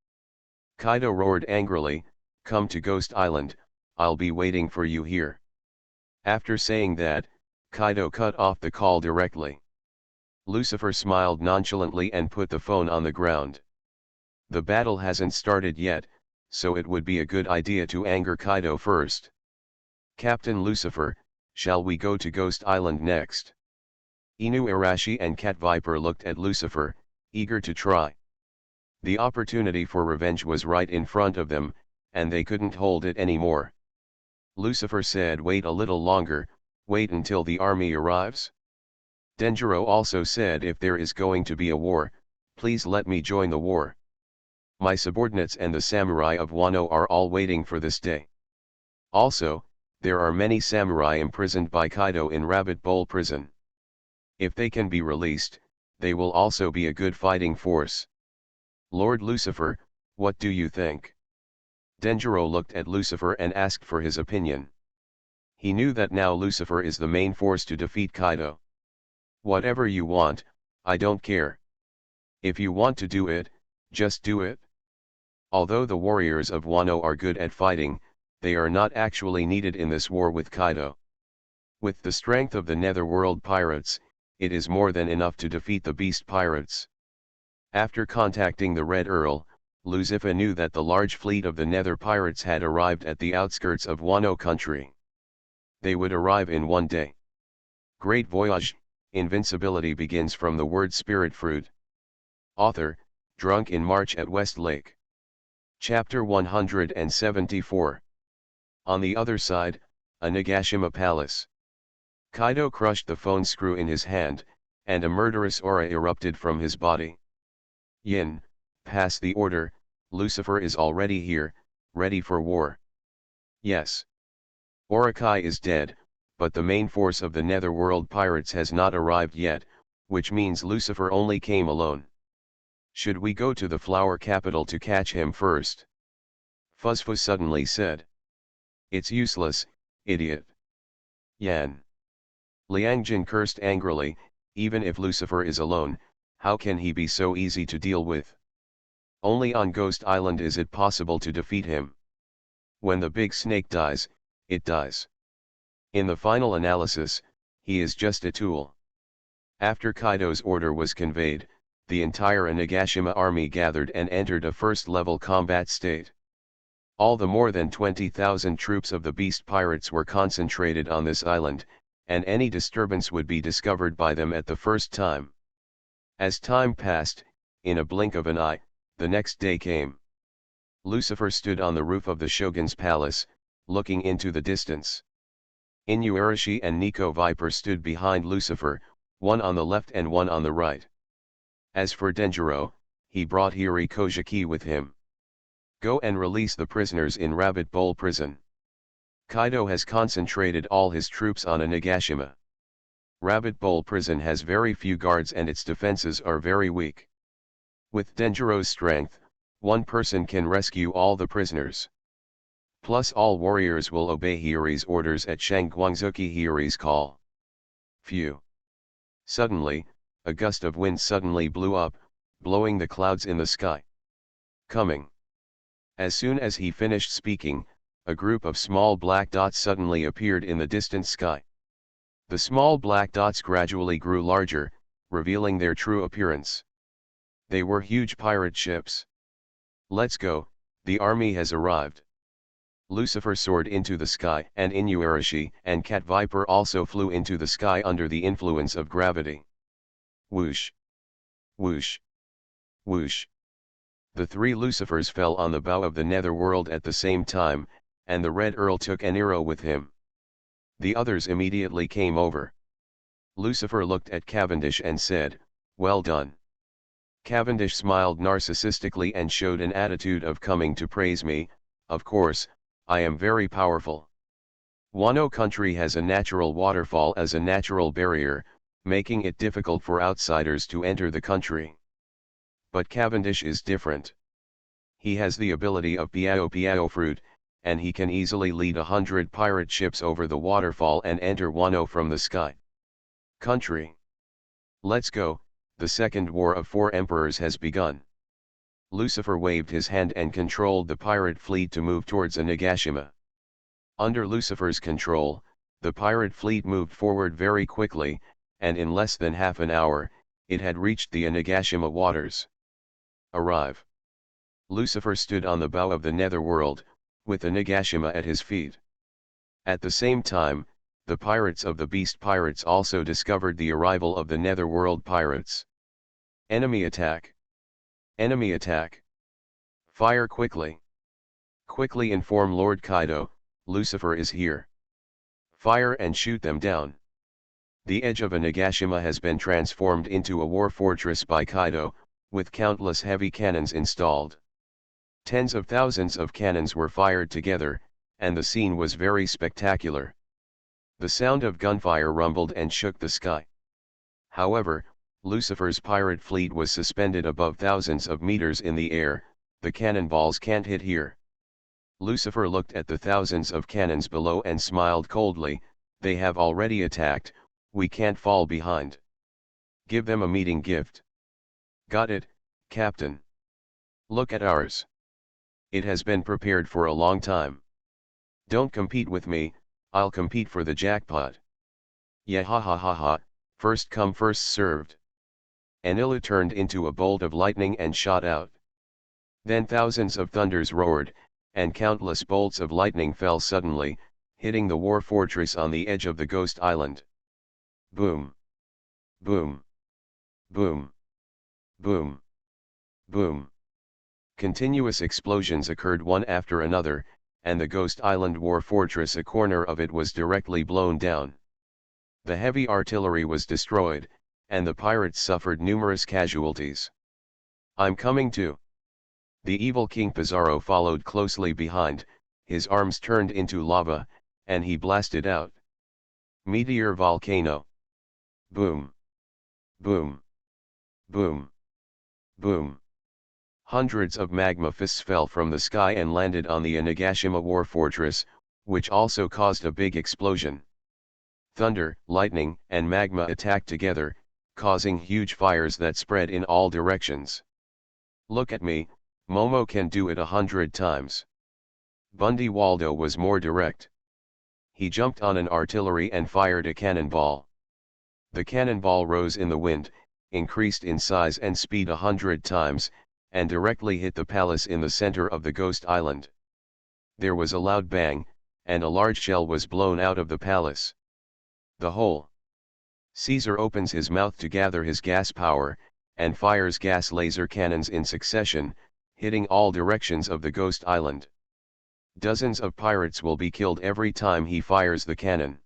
Kaido roared angrily, come to Ghost Island, I'll be waiting for you here. After saying that, Kaido cut off the call directly. Lucifer smiled nonchalantly and put the phone on the ground. The battle hasn't started yet, so it would be a good idea to anger Kaido first. Captain Lucifer, shall we go to Ghost Island next? Inuarashi and Cat Viper looked at Lucifer, eager to try. The opportunity for revenge was right in front of them, and they couldn't hold it anymore. Lucifer said, wait a little longer, wait until the army arrives. Denjiro also said, if there is going to be a war, please let me join the war. My subordinates and the samurai of Wano are all waiting for this day. Also, there are many samurai imprisoned by Kaido in Rabbit Bowl prison. If they can be released, they will also be a good fighting force. Lord Lucifer, what do you think? Denjiro looked at Lucifer and asked for his opinion. He knew that now Lucifer is the main force to defeat Kaido. Whatever you want, I don't care. If you want to do it, just do it. Although the warriors of Wano are good at fighting, they are not actually needed in this war with Kaido. With the strength of the Netherworld pirates, it is more than enough to defeat the Beast Pirates. After contacting the Red Earl, Lucifer knew that the large fleet of the Nether Pirates had arrived at the outskirts of Wano country. They would arrive in one day. Great Voyage, Invincibility begins from the word spirit fruit. Author, Drunk in March at West Lake. Chapter 174. On the other side, a Nagashima Palace. Kaido crushed the phone screw in his hand, and a murderous aura erupted from his body. Yin, pass the order, Lucifer is already here, ready for war. Yes. Orokai is dead, but the main force of the Netherworld pirates has not arrived yet, which means Lucifer only came alone. Should we go to the flower capital to catch him first? Fuzzfuzz suddenly said. It's useless, idiot. Yan. Liangjin cursed angrily, even if Lucifer is alone, how can he be so easy to deal with? Only on Ghost Island is it possible to defeat him. When the big snake dies, it dies. In the final analysis, he is just a tool. After Kaido's order was conveyed, the entire Nagashima army gathered and entered a first-level combat state. All the more than 20,000 troops of the Beast Pirates were concentrated on this island, and any disturbance would be discovered by them at the first time. As time passed, in a blink of an eye, the next day came. Lucifer stood on the roof of the Shogun's palace, looking into the distance. Inuarashi and Nico Viper stood behind Lucifer, one on the left and one on the right. As for Denjiro, he brought Hiri Kojiki with him. Go and release the prisoners in Rabbit Bowl prison. Kaido has concentrated all his troops on a Nagashima. Rabbit Bowl prison has very few guards and its defenses are very weak. With Denjiro's strength, one person can rescue all the prisoners. Plus all warriors will obey Hiri's orders at Shangguangzuki Hiri's call. Phew. Suddenly, a gust of wind suddenly blew up, blowing the clouds in the sky. Coming. As soon as he finished speaking, a group of small black dots suddenly appeared in the distant sky. The small black dots gradually grew larger, revealing their true appearance. They were huge pirate ships. Let's go, the army has arrived. Lucifer soared into the sky and Inuarashi and Cat Viper also flew into the sky under the influence of gravity. Whoosh! Whoosh! Whoosh! The three Lucifers fell on the bow of the netherworld at the same time, and the Red Earl took an arrow with him. The others immediately came over. Lucifer looked at Cavendish and said, "Well done." Cavendish smiled narcissistically and showed an attitude of coming to praise me. "Of course, I am very powerful. Wano country has a natural waterfall as a natural barrier, making it difficult for outsiders to enter the country. But Cavendish is different. He has the ability of Piao Piao fruit, and he can easily lead 100 pirate ships over the waterfall and enter Wano from the sky. Country. Let's go, the second war of 4 emperors has begun." Lucifer waved his hand and controlled the pirate fleet to move towards Onigashima. Under Lucifer's control, the pirate fleet moved forward very quickly, and in less than half an hour, it had reached the Onigashima waters. Arrive. Lucifer stood on the bow of the netherworld, with Onigashima at his feet. At the same time, the pirates of the Beast Pirates also discovered the arrival of the netherworld pirates. Enemy attack. Enemy attack. Fire quickly. Quickly inform Lord Kaido, Lucifer is here. Fire and shoot them down. The edge of Onigashima has been transformed into a war fortress by Kaido, with countless heavy cannons installed. Tens of thousands of cannons were fired together, and the scene was very spectacular. The sound of gunfire rumbled and shook the sky. However, Lucifer's pirate fleet was suspended above thousands of meters in the air. The cannonballs can't hit here. Lucifer looked at the thousands of cannons below and smiled coldly. They have already attacked, we can't fall behind. Give them a meeting gift. Got it, Captain. Look at ours. It has been prepared for a long time. Don't compete with me, I'll compete for the jackpot. Yeah, ha ha ha ha, first come first served. Anilu turned into a bolt of lightning and shot out. Then thousands of thunders roared, and countless bolts of lightning fell suddenly, hitting the war fortress on the edge of the ghost island. Boom. Boom. Boom. Boom. Boom. Continuous explosions occurred one after another, and the ghost island war fortress, a corner of it, was directly blown down. The heavy artillery was destroyed, and the pirates suffered numerous casualties. I'm coming too. The evil King Pizarro followed closely behind, his arms turned into lava, and he blasted out. Meteor volcano. Boom. Boom. Boom. Boom. Hundreds of magma fists fell from the sky and landed on the Onigashima war fortress, which also caused a big explosion. Thunder, lightning, and magma attacked together, causing huge fires that spread in all directions. Look at me, Momo can do it 100 times. Bundy Waldo was more direct. He jumped on an artillery and fired a cannonball. The cannonball rose in the wind, increased in size and speed 100 times, and directly hit the palace in the center of the ghost island. There was a loud bang, and a large shell was blown out of the palace. The whole. Caesar opens his mouth to gather his gas power, and fires gas laser cannons in succession, hitting all directions of the ghost island. Dozens of pirates will be killed every time he fires the cannon.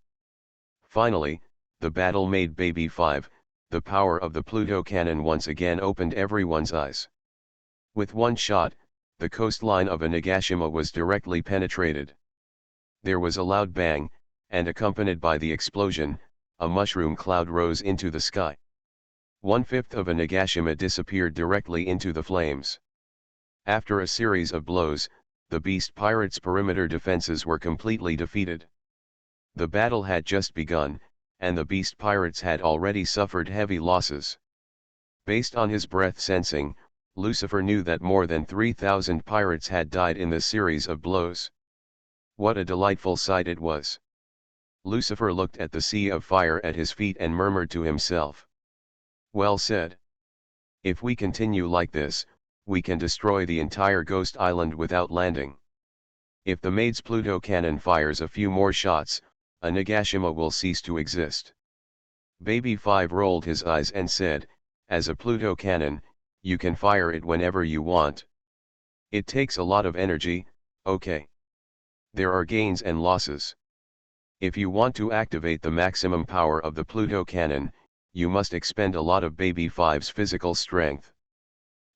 Finally, the battle made Baby 5, the power of the Pluto cannon once again opened everyone's eyes. With one shot, the coastline of Onigashima was directly penetrated. There was a loud bang, and accompanied by the explosion, a mushroom cloud rose into the sky. 1/5 of Onigashima disappeared directly into the flames. After a series of blows, the Beast Pirates' perimeter defenses were completely defeated. The battle had just begun, and the Beast Pirates had already suffered heavy losses. Based on his breath sensing, Lucifer knew that more than 3,000 pirates had died in the series of blows. What a delightful sight it was! Lucifer looked at the sea of fire at his feet and murmured to himself. Well said. If we continue like this, we can destroy the entire ghost island without landing. If the Maid's Pluto cannon fires a few more shots, Onigashima will cease to exist. Baby 5 rolled his eyes and said, as a Pluto cannon, you can fire it whenever you want. It takes a lot of energy, okay. There are gains and losses. If you want to activate the maximum power of the Pluto cannon, you must expend a lot of Baby 5's physical strength.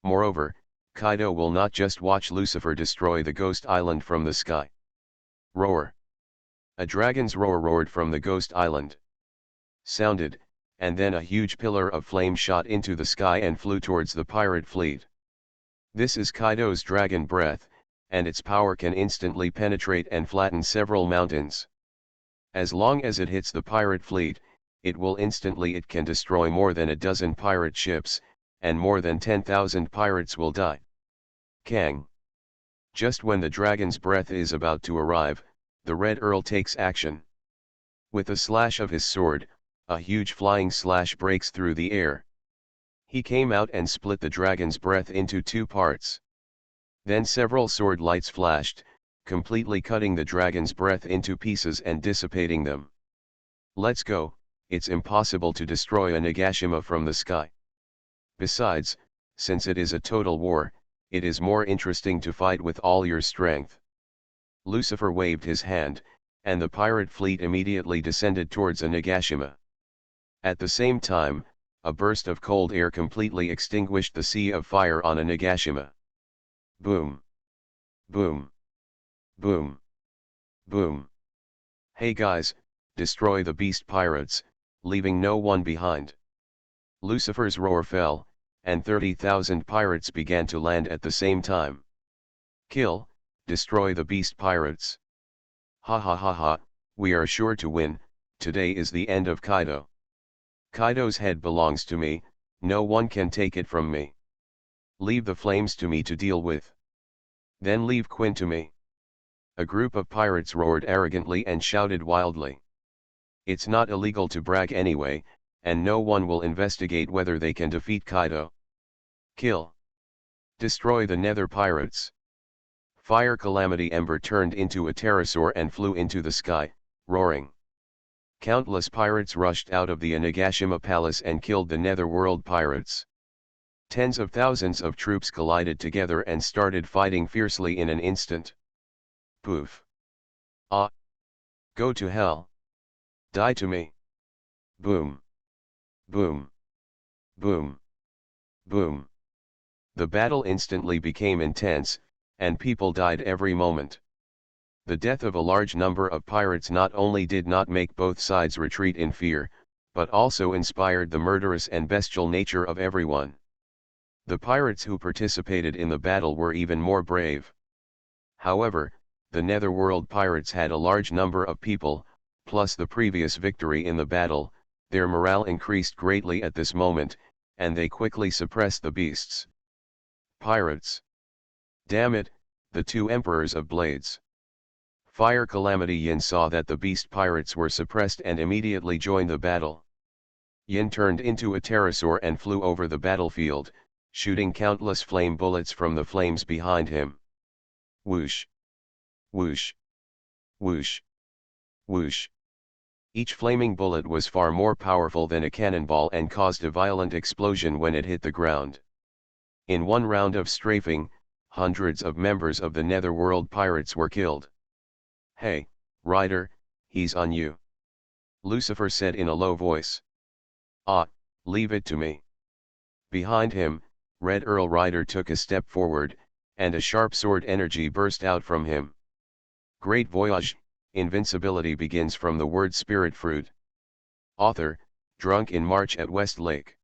Moreover, Kaido will not just watch Lucifer destroy the Ghost Island from the sky. Roar! A dragon's roar roared from the Ghost Island. Sounded, and then a huge pillar of flame shot into the sky and flew towards the pirate fleet. This is Kaido's dragon breath, and its power can instantly penetrate and flatten several mountains. As long as it hits the pirate fleet, it can destroy more than a dozen pirate ships, and more than 10,000 pirates will die. Kang. Just when the dragon's breath is about to arrive, the Red Earl takes action. With a slash of his sword, a huge flying slash breaks through the air. He came out and split the dragon's breath into two parts. Then several sword lights flashed, completely cutting the dragon's breath into pieces and dissipating them. Let's go, it's impossible to destroy a Nagashima from the sky. Besides, since it is a total war, it is more interesting to fight with all your strength. Lucifer waved his hand, and the pirate fleet immediately descended towards a Nagashima. At the same time, a burst of cold air completely extinguished the sea of fire on a Nagashima. Boom! Boom! Boom! Boom! Hey guys, destroy the beast pirates, leaving no one behind. Lucifer's roar fell, and 30,000 pirates began to land at the same time. Kill, destroy the beast pirates. Ha ha ha ha, we are sure to win, today is the end of Kaido. Kaido's head belongs to me, no one can take it from me. Leave the flames to me to deal with. Then leave Quinn to me. A group of pirates roared arrogantly and shouted wildly. It's not illegal to brag anyway, and no one will investigate whether they can defeat Kaido. Kill. Destroy the Nether pirates. Fire Calamity Ember turned into a pterosaur and flew into the sky, roaring. Countless pirates rushed out of the Onigashima Palace and killed the Netherworld pirates. Tens of thousands of troops collided together and started fighting fiercely in an instant. Poof. Ah! Go to hell. Die to me. Boom. Boom. Boom. Boom. The battle instantly became intense, and people died every moment. The death of a large number of pirates not only did not make both sides retreat in fear, but also inspired the murderous and bestial nature of everyone. The pirates who participated in the battle were even more brave. However, the Netherworld pirates had a large number of people, plus the previous victory in the battle. Their morale increased greatly at this moment, and they quickly suppressed the beasts. Pirates! Damn it, the two Emperors of Blades! Fire Calamity Yin saw that the beast pirates were suppressed and immediately joined the battle. Yin turned into a pterosaur and flew over the battlefield, shooting countless flame bullets from the flames behind him. Whoosh! Whoosh! Whoosh! Whoosh! Each flaming bullet was far more powerful than a cannonball and caused a violent explosion when it hit the ground. In one round of strafing, hundreds of members of the Netherworld pirates were killed. Hey, Ryder, he's on you. Lucifer said in a low voice. Ah, leave it to me. Behind him, Red Earl Ryder took a step forward, and a sharp sword energy burst out from him. Great Voyage, Invincibility begins from the word spirit fruit. Author, Drunk in March at Westlake.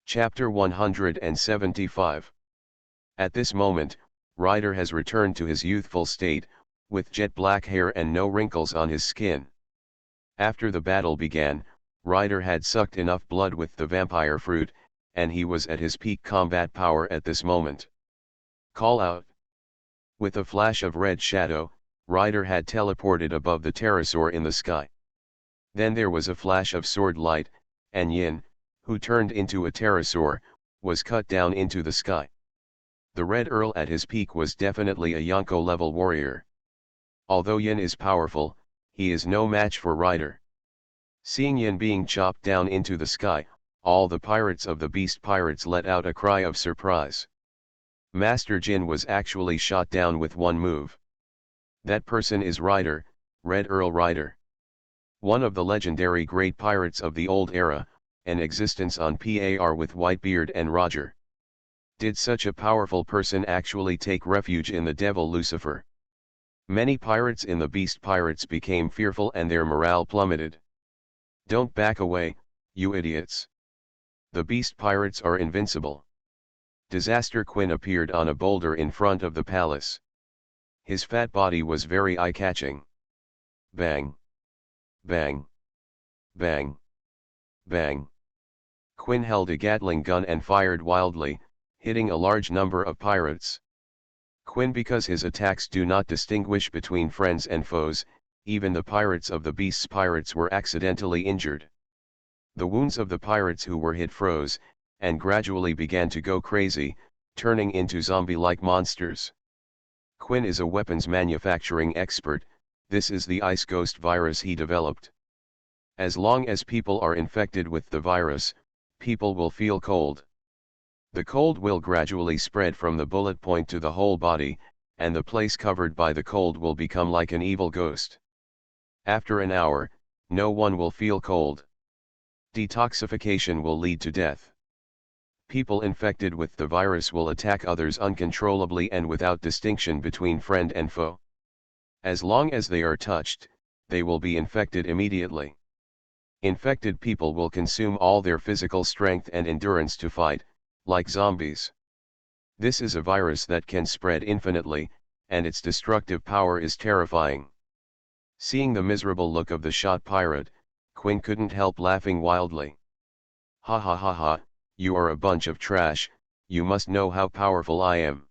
Chapter 175. At this moment, Ryder has returned to his youthful state, with jet black hair and no wrinkles on his skin. After the battle began, Ryder had sucked enough blood with the vampire fruit, and he was at his peak combat power at this moment. Call out! With a flash of red shadow, Ryder had teleported above the pterosaur in the sky. Then there was a flash of sword light, and Yin, who turned into a pterosaur, was cut down into the sky. The Red Earl at his peak was definitely a Yonko-level warrior. Although Yin is powerful, he is no match for Ryder. Seeing Yin being chopped down into the sky, all the pirates of the Beast Pirates let out a cry of surprise. Master Jin was actually shot down with one move. That person is Ryder, Red Earl Ryder. One of the legendary great pirates of the old era, an existence on par with Whitebeard and Roger. Did such a powerful person actually take refuge in the devil Lucifer? Many pirates in the Beast Pirates became fearful and their morale plummeted. Don't back away, you idiots. The Beast Pirates are invincible. Disaster Quinn appeared on a boulder in front of the palace. His fat body was very eye-catching. Bang. Bang. Bang. Bang. Quinn held a Gatling gun and fired wildly, hitting a large number of pirates. Quinn, because his attacks do not distinguish between friends and foes, even the pirates of the Beast's pirates were accidentally injured. The wounds of the pirates who were hit froze, and gradually began to go crazy, turning into zombie-like monsters. Quinn is a weapons manufacturing expert. This is the Ice Ghost virus he developed. As long as people are infected with the virus, people will feel cold. The cold will gradually spread from the bullet point to the whole body, and the place covered by the cold will become like an evil ghost. After an hour, no one will feel cold. Detoxification will lead to death. People infected with the virus will attack others uncontrollably and without distinction between friend and foe. As long as they are touched, they will be infected immediately. Infected people will consume all their physical strength and endurance to fight, like zombies. This is a virus that can spread infinitely, and its destructive power is terrifying. Seeing the miserable look of the shot pirate, Quinn couldn't help laughing wildly. Ha ha ha ha, you are a bunch of trash, you must know how powerful I am.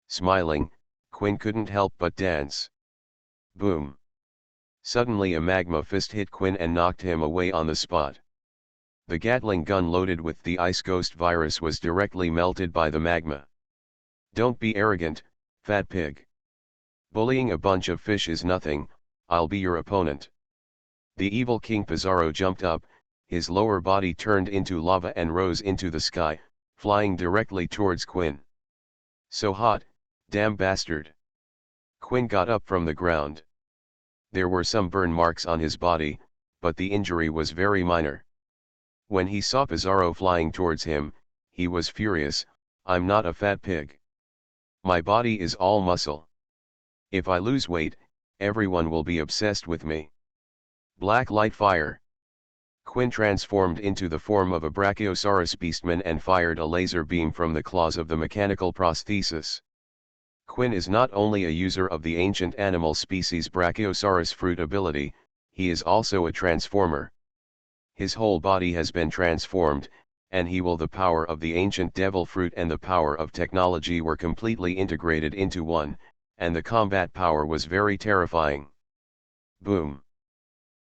Smiling, Quinn couldn't help but dance. Boom. Suddenly a magma fist hit Quinn and knocked him away on the spot. The Gatling gun loaded with the Ice Ghost virus was directly melted by the magma. Don't be arrogant, fat pig. Bullying a bunch of fish is nothing, I'll be your opponent. The evil King Pizarro jumped up, his lower body turned into lava and rose into the sky, flying directly towards Quinn. So hot, damn bastard. Quinn got up from the ground. There were some burn marks on his body, but the injury was very minor. When he saw Pizarro flying towards him, he was furious. I'm not a fat pig. My body is all muscle. If I lose weight, everyone will be obsessed with me. Black light fire. Quinn transformed into the form of a Brachiosaurus beastman and fired a laser beam from the claws of the mechanical prosthesis. Quinn is not only a user of the ancient animal species Brachiosaurus fruit ability, he is also a transformer. His whole body has been transformed, and the power of the ancient devil fruit and the power of technology were completely integrated into one, and the combat power was very terrifying. Boom.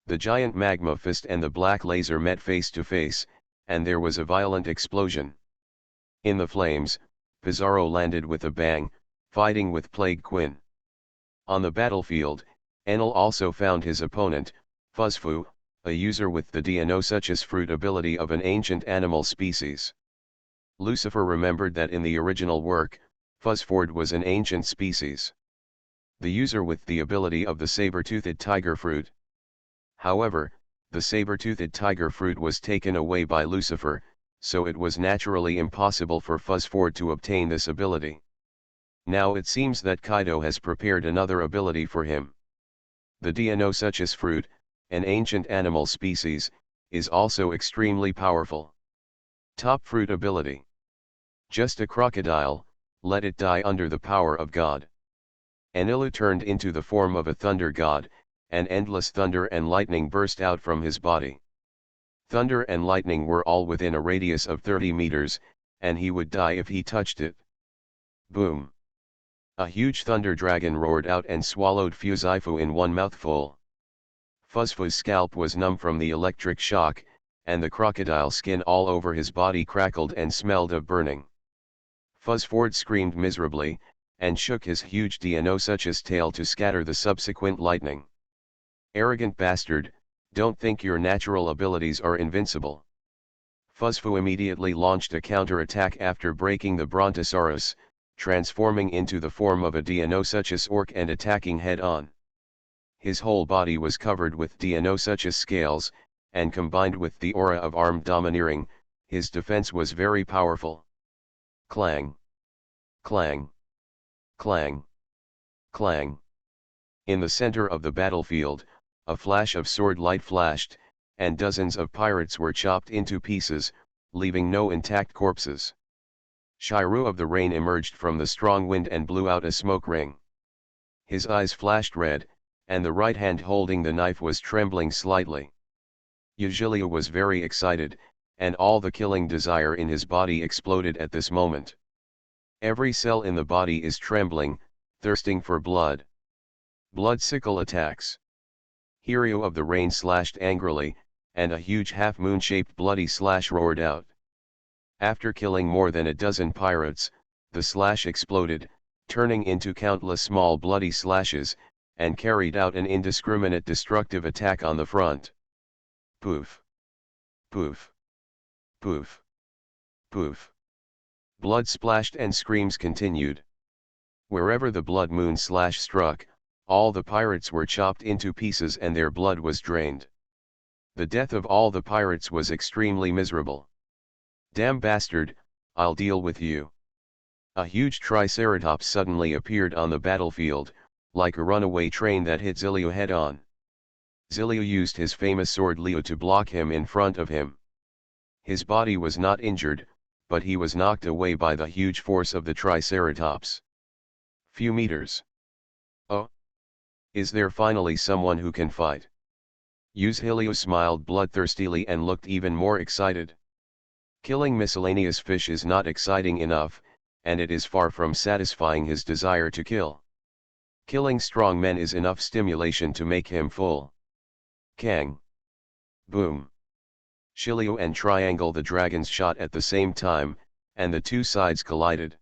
The giant magma fist and the black laser met face to face, and there was a violent explosion. In the flames, Pizarro landed with a bang, fighting with Plague Quinn. On the battlefield, Enel also found his opponent, Fuzzfu, a user with the Dianosuchus fruit ability of an ancient animal species. Lucifer remembered that in the original work, Fuzzford was an ancient species. The user with the ability of the saber-toothed tiger fruit. However, the saber-toothed tiger fruit was taken away by Lucifer, so it was naturally impossible for Fuzzford to obtain this ability. Now it seems that Kaido has prepared another ability for him. The Dianosuchus fruit, an ancient animal species, is also extremely powerful. Top fruit ability. Just a crocodile, let it die under the power of God. Enilu turned into the form of a thunder god, and endless thunder and lightning burst out from his body. Thunder and lightning were all within a radius of 30 meters, and he would die if he touched it. Boom. A huge thunder dragon roared out and swallowed Fuzifu in one mouthful. Fuzzfu's scalp was numb from the electric shock, and the crocodile skin all over his body crackled and smelled of burning. Fuzzford screamed miserably, and shook his huge Dianosuchus tail to scatter the subsequent lightning. Arrogant bastard, don't think your natural abilities are invincible. Fuzzfu immediately launched a counter-attack after breaking the Brontosaurus, transforming into the form of a Deinosuchus orc and attacking head-on. His whole body was covered with Deinosuchus scales, and combined with the aura of armed domineering, his defense was very powerful. Clang! Clang! Clang! Clang! In the center of the battlefield, a flash of sword light flashed, and dozens of pirates were chopped into pieces, leaving no intact corpses. Shiryu of the Rain emerged from the strong wind and blew out a smoke ring. His eyes flashed red, and the right hand holding the knife was trembling slightly. Yuzhiliu was very excited, and all the killing desire in his body exploded at this moment. Every cell in the body is trembling, thirsting for blood. Blood sickle attacks. Hiryu of the Rain slashed angrily, and a huge half-moon-shaped bloody slash roared out. After killing more than a dozen pirates, the slash exploded, turning into countless small bloody slashes, and carried out an indiscriminate destructive attack on the front. Poof! Poof! Poof! Poof! Blood splashed and screams continued. Wherever the blood moon slash struck, all the pirates were chopped into pieces and their blood was drained. The death of all the pirates was extremely miserable. Damn bastard, I'll deal with you. A huge triceratops suddenly appeared on the battlefield, like a runaway train that hit Zilliu head-on. Zilliu used his famous sword Liu to block him in front of him. His body was not injured, but he was knocked away by the huge force of the triceratops. Few meters. Oh! Is there finally someone who can fight? Yuzhiliu smiled bloodthirstily and looked even more excited. Killing miscellaneous fish is not exciting enough, and it is far from satisfying his desire to kill. Killing strong men is enough stimulation to make him full. Kang! Boom! Shiryu and Triangle the dragons shot at the same time, and the two sides collided.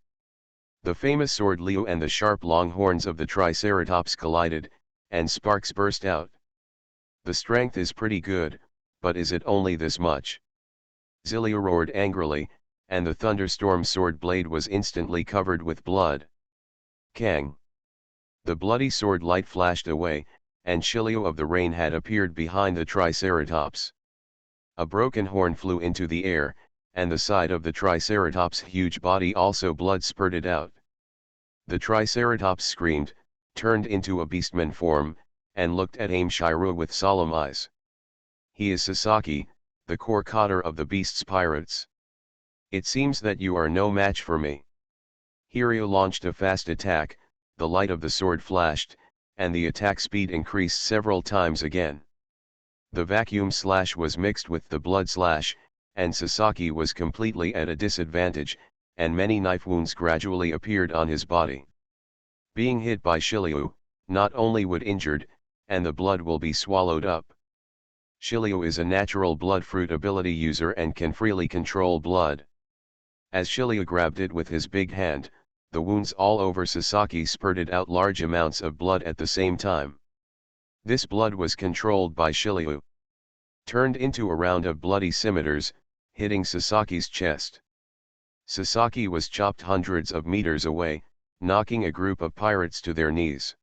The famous sword Liu and the sharp long horns of the Triceratops collided, and sparks burst out. The strength is pretty good, but is it only this much? Zilliu roared angrily, and the thunderstorm sword blade was instantly covered with blood. Kang! The bloody sword light flashed away, and Shiryu of the Rain had appeared behind the Triceratops. A broken horn flew into the air, and the side of the Triceratops' huge body also blood spurted out. The Triceratops screamed, turned into a beastman form, and looked at Shiryu with solemn eyes. He is Sasaki, the core cotter of the beast's pirates. It seems that you are no match for me. Hiryu launched a fast attack, the light of the sword flashed, and the attack speed increased several times again. The vacuum slash was mixed with the blood slash, and Sasaki was completely at a disadvantage, and many knife wounds gradually appeared on his body. Being hit by Shiryu, not only would injured, and the blood will be swallowed up. Shiryu is a natural blood fruit ability user and can freely control blood. As Shiryu grabbed it with his big hand, the wounds all over Sasaki spurted out large amounts of blood at the same time. This blood was controlled by Shiryu. Turned into a round of bloody scimitars, hitting Sasaki's chest. Sasaki was chopped hundreds of meters away, knocking a group of pirates to their knees.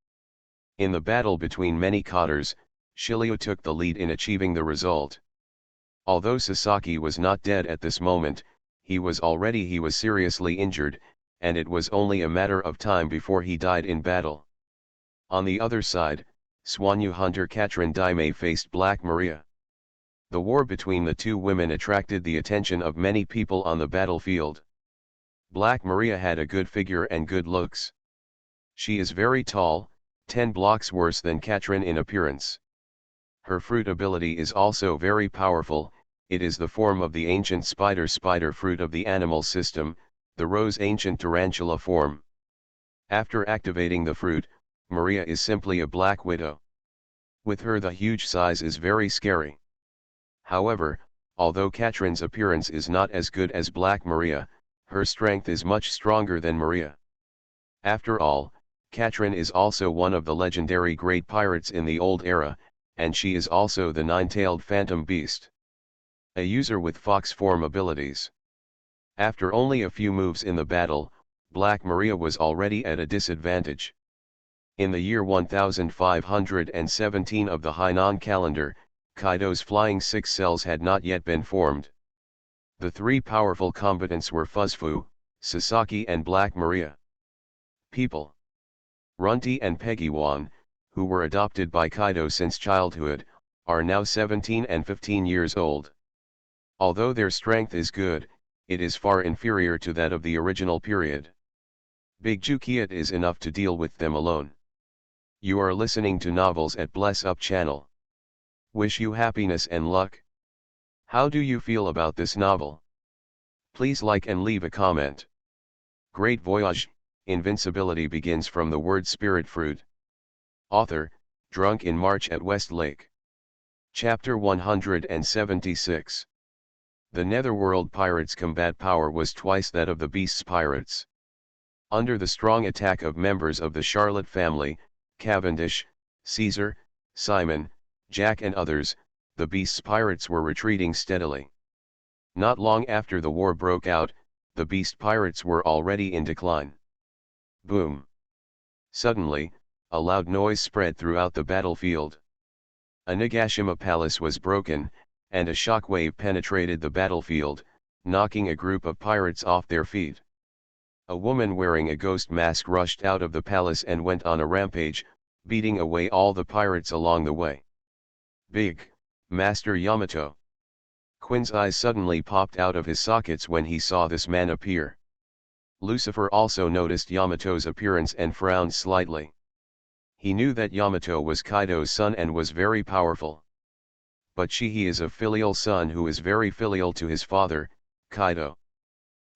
In the battle between many cotters, Shiryu took the lead in achieving the result. Although Sasaki was not dead at this moment, he was seriously injured, and it was only a matter of time before he died in battle. On the other side, Swanyu hunter Katrin Daime faced Black Maria. The war between the two women attracted the attention of many people on the battlefield. Black Maria had a good figure and good looks. She is very tall, 10 blocks worse than Katrin in appearance. Her fruit ability is also very powerful. It is the form of the ancient spider fruit of the animal system, the rose ancient tarantula form. After activating the fruit, Maria is simply a black widow. With her the huge size is very scary. However, although Katrin's appearance is not as good as Black Maria, her strength is much stronger than Maria. After all, Katrin is also one of the legendary great pirates in the old era, and she is also the nine-tailed phantom beast. A user with fox form abilities. After only a few moves in the battle, Black Maria was already at a disadvantage. In the year 1517 of the Hainan calendar, Kaido's flying six cells had not yet been formed. The three powerful combatants were Fuzzfu, Sasaki and Black Maria. People. Runti and Peggywan, who were adopted by Kaido since childhood, are now 17 and 15 years old. Although their strength is good, it is far inferior to that of the original period. Big Jukiat is enough to deal with them alone. You are listening to Novels at Bless Up channel. Wish you happiness and luck. How do you feel about this novel? Please like and leave a comment. Great Voyage, Invincibility begins from the word spirit fruit. Author, Drunk in March at West Lake. Chapter 176. The Netherworld pirates' combat power was twice that of the Beast's pirates. Under the strong attack of members of the Charlotte family, Cavendish, Caesar, Simon, Jack and others, the Beast's pirates were retreating steadily. Not long after the war broke out, the Beast pirates were already in decline. Boom! Suddenly, a loud noise spread throughout the battlefield. A Nagashima palace was broken, and a shockwave penetrated the battlefield, knocking a group of pirates off their feet. A woman wearing a ghost mask rushed out of the palace and went on a rampage, beating away all the pirates along the way. Big, Master Yamato. Quinn's eyes suddenly popped out of his sockets when he saw this man appear. Lucifer also noticed Yamato's appearance and frowned slightly. He knew that Yamato was Kaido's son and was very powerful. But he is a filial son who is very filial to his father, Kaido.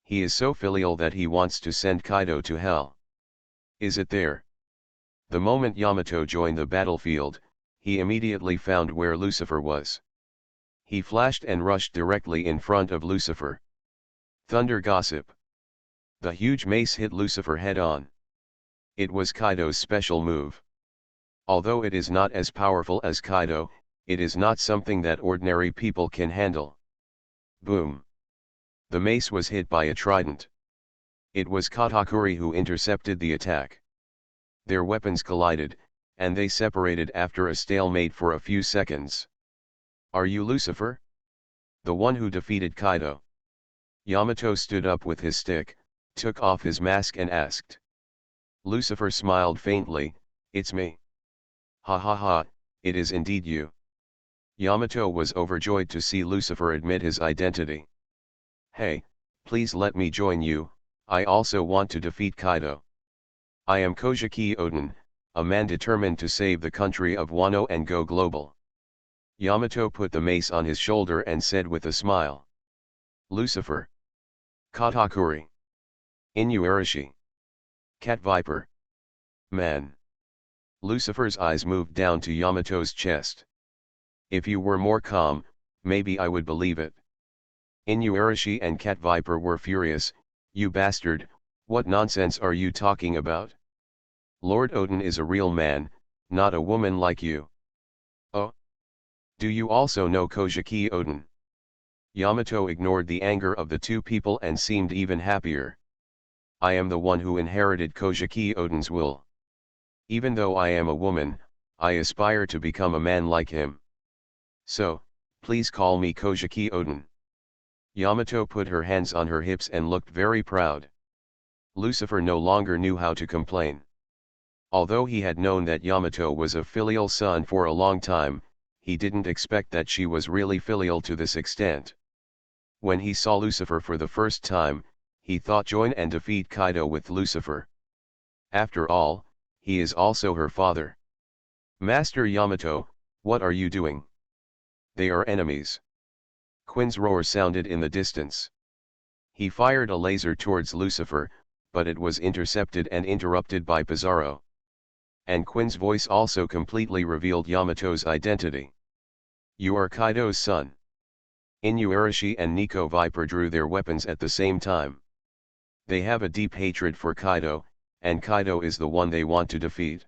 He is so filial that he wants to send Kaido to hell. Is it there? The moment Yamato joined the battlefield, he immediately found where Lucifer was. He flashed and rushed directly in front of Lucifer. Thunder gossip. The huge mace hit Lucifer head-on. It was Kaido's special move. Although it is not as powerful as Kaido, it is not something that ordinary people can handle. Boom! The mace was hit by a trident. It was Katakuri who intercepted the attack. Their weapons collided, and they separated after a stalemate for a few seconds. Are you Lucifer? The one who defeated Kaido? Yamato stood up with his stick, took off his mask and asked. Lucifer smiled faintly, it's me. Ha ha ha, it is indeed you. Yamato was overjoyed to see Lucifer admit his identity. Hey, please let me join you, I also want to defeat Kaido. I am Kojiki Oden, a man determined to save the country of Wano and go global. Yamato put the mace on his shoulder and said with a smile. Lucifer. Katakuri. Inuarashi. Cat Viper. Man. Lucifer's eyes moved down to Yamato's chest. If you were more calm, maybe I would believe it. Inuarashi and Cat Viper were furious. You bastard, what nonsense are you talking about? Lord Odin is a real man, not a woman like you. Oh? Do you also know Kojiki Odin? Yamato ignored the anger of the two people and seemed even happier. I am the one who inherited Kojiki Odin's will. Even though I am a woman, I aspire to become a man like him. So, please call me Kojiki Odin. Yamato put her hands on her hips and looked very proud. Lucifer no longer knew how to complain. Although he had known that Yamato was a filial son for a long time, he didn't expect that she was really filial to this extent. When he saw Lucifer for the first time, he thought join and defeat Kaido with Lucifer. After all, he is also her father. Master Yamato, what are you doing? They are enemies. Quinn's roar sounded in the distance. He fired a laser towards Lucifer, but it was intercepted and interrupted by Pizarro. And Quinn's voice also completely revealed Yamato's identity. You are Kaido's son. Inuarashi and Nico Viper drew their weapons at the same time. They have a deep hatred for Kaido, and Kaido is the one they want to defeat.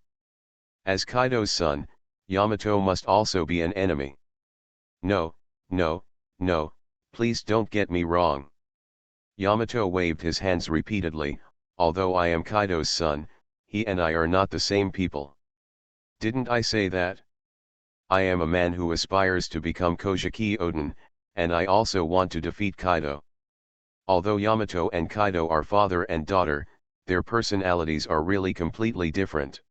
As Kaido's son, Yamato must also be an enemy. No, no, no, please don't get me wrong. Yamato waved his hands repeatedly, although I am Kaido's son, he and I are not the same people. Didn't I say that? I am a man who aspires to become Kojiki Oden, and I also want to defeat Kaido. Although Yamato and Kaido are father and daughter, their personalities are really completely different.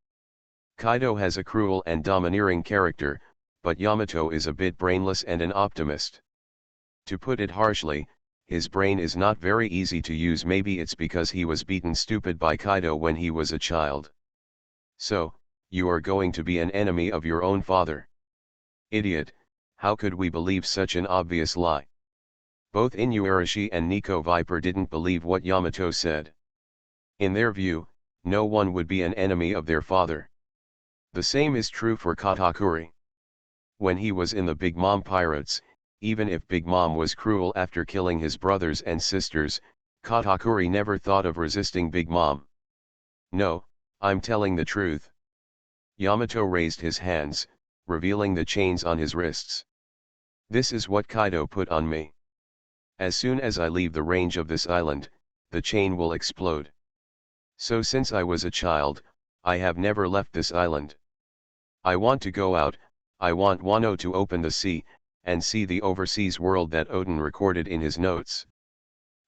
Kaido has a cruel and domineering character, but Yamato is a bit brainless and an optimist. To put it harshly, his brain is not very easy to use. Maybe it's because he was beaten stupid by Kaido when he was a child. So, you are going to be an enemy of your own father. Idiot, how could we believe such an obvious lie? Both Inuarashi and Nico Viper didn't believe what Yamato said. In their view, no one would be an enemy of their father. The same is true for Katakuri. When he was in the Big Mom Pirates, even if Big Mom was cruel after killing his brothers and sisters, Katakuri never thought of resisting Big Mom. No, I'm telling the truth. Yamato raised his hands, revealing the chains on his wrists. This is what Kaido put on me. As soon as I leave the range of this island, the chain will explode. So since I was a child, I have never left this island. I want to go out, I want Wano to open the sea, and see the overseas world that Oden recorded in his notes.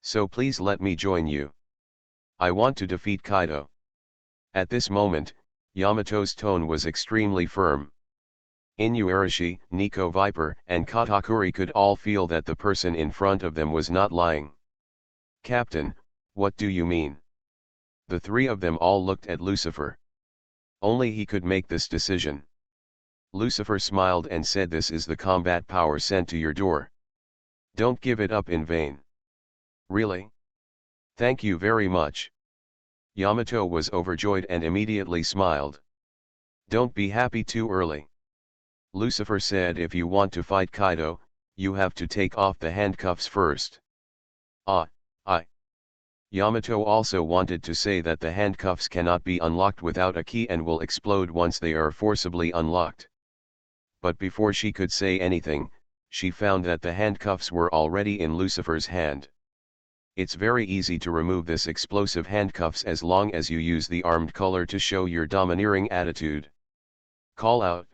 So please let me join you. I want to defeat Kaido. At this moment, Yamato's tone was extremely firm. Inuarashi, Nico Viper, and Katakuri could all feel that the person in front of them was not lying. Captain, what do you mean? The three of them all looked at Lucifer. Only he could make this decision. Lucifer smiled and said, this is the combat power sent to your door. Don't give it up in vain. Really? Thank you very much. Yamato was overjoyed and immediately smiled. Don't be happy too early. Lucifer said, if you want to fight Kaido, you have to take off the handcuffs first. Yamato also wanted to say that the handcuffs cannot be unlocked without a key and will explode once they are forcibly unlocked. But before she could say anything, she found that the handcuffs were already in Lucifer's hand. It's very easy to remove this explosive handcuffs as long as you use the armed color to show your domineering attitude. Call out.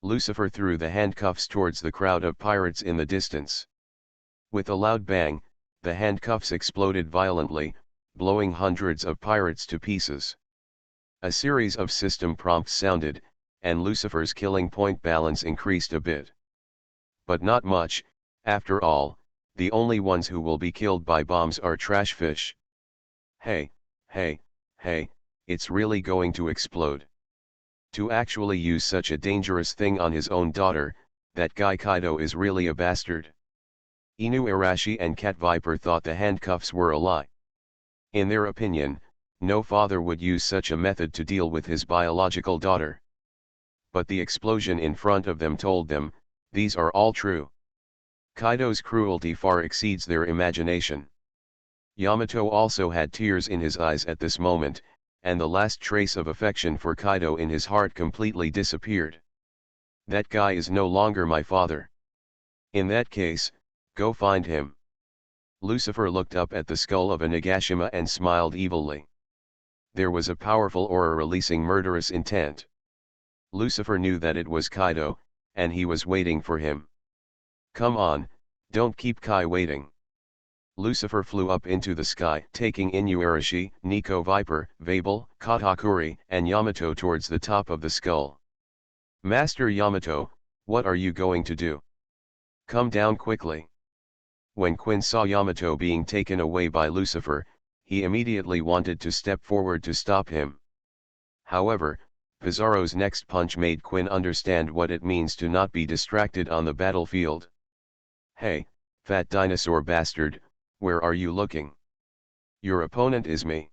Lucifer threw the handcuffs towards the crowd of pirates in the distance. With a loud bang, the handcuffs exploded violently, blowing hundreds of pirates to pieces. A series of system prompts sounded, and Lucifer's killing point balance increased a bit. But not much, after all, the only ones who will be killed by bombs are trash fish. Hey, it's really going to explode. To actually use such a dangerous thing on his own daughter, that guy Kaido is really a bastard. Inuarashi and Cat Viper thought the handcuffs were a lie. In their opinion, no father would use such a method to deal with his biological daughter. But the explosion in front of them told them, these are all true. Kaido's cruelty far exceeds their imagination. Yamato also had tears in his eyes at this moment, and the last trace of affection for Kaido in his heart completely disappeared. That guy is no longer my father. In that case, go find him. Lucifer looked up at the skull of a Nagashima and smiled evilly. There was a powerful aura releasing murderous intent. Lucifer knew that it was Kaido, and he was waiting for him. Come on, don't keep Kai waiting. Lucifer flew up into the sky, taking Inuarashi, Nico Viper, Vabel, Katakuri, and Yamato towards the top of the skull. Master Yamato, what are you going to do? Come down quickly. When Quinn saw Yamato being taken away by Lucifer, he immediately wanted to step forward to stop him. However, Pizarro's next punch made Quinn understand what it means to not be distracted on the battlefield. Hey, fat dinosaur bastard, where are you looking? Your opponent is me.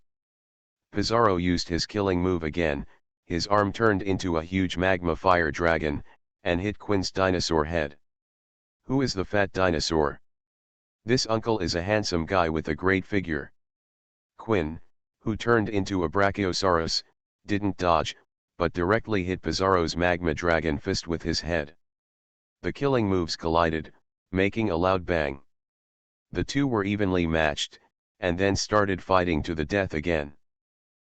Pizarro used his killing move again, his arm turned into a huge magma fire dragon, and hit Quinn's dinosaur head. Who is the fat dinosaur? This uncle is a handsome guy with a great figure. Quinn, who turned into a Brachiosaurus, didn't dodge, but directly hit Pizarro's magma dragon fist with his head. The killing moves collided, making a loud bang. The two were evenly matched, and then started fighting to the death again.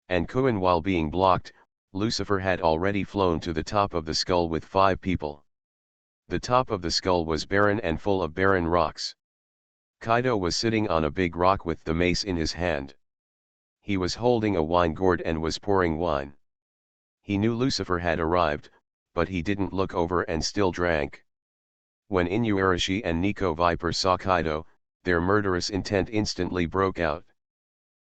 And Kuan, while being blocked, Lucifer had already flown to the top of the skull with 5 people. The top of the skull was barren and full of barren rocks. Kaido was sitting on a big rock with the mace in his hand. He was holding a wine gourd and was pouring wine. He knew Lucifer had arrived, but he didn't look over and still drank. When Inuarashi and Nico Viper saw Kaido, their murderous intent instantly broke out.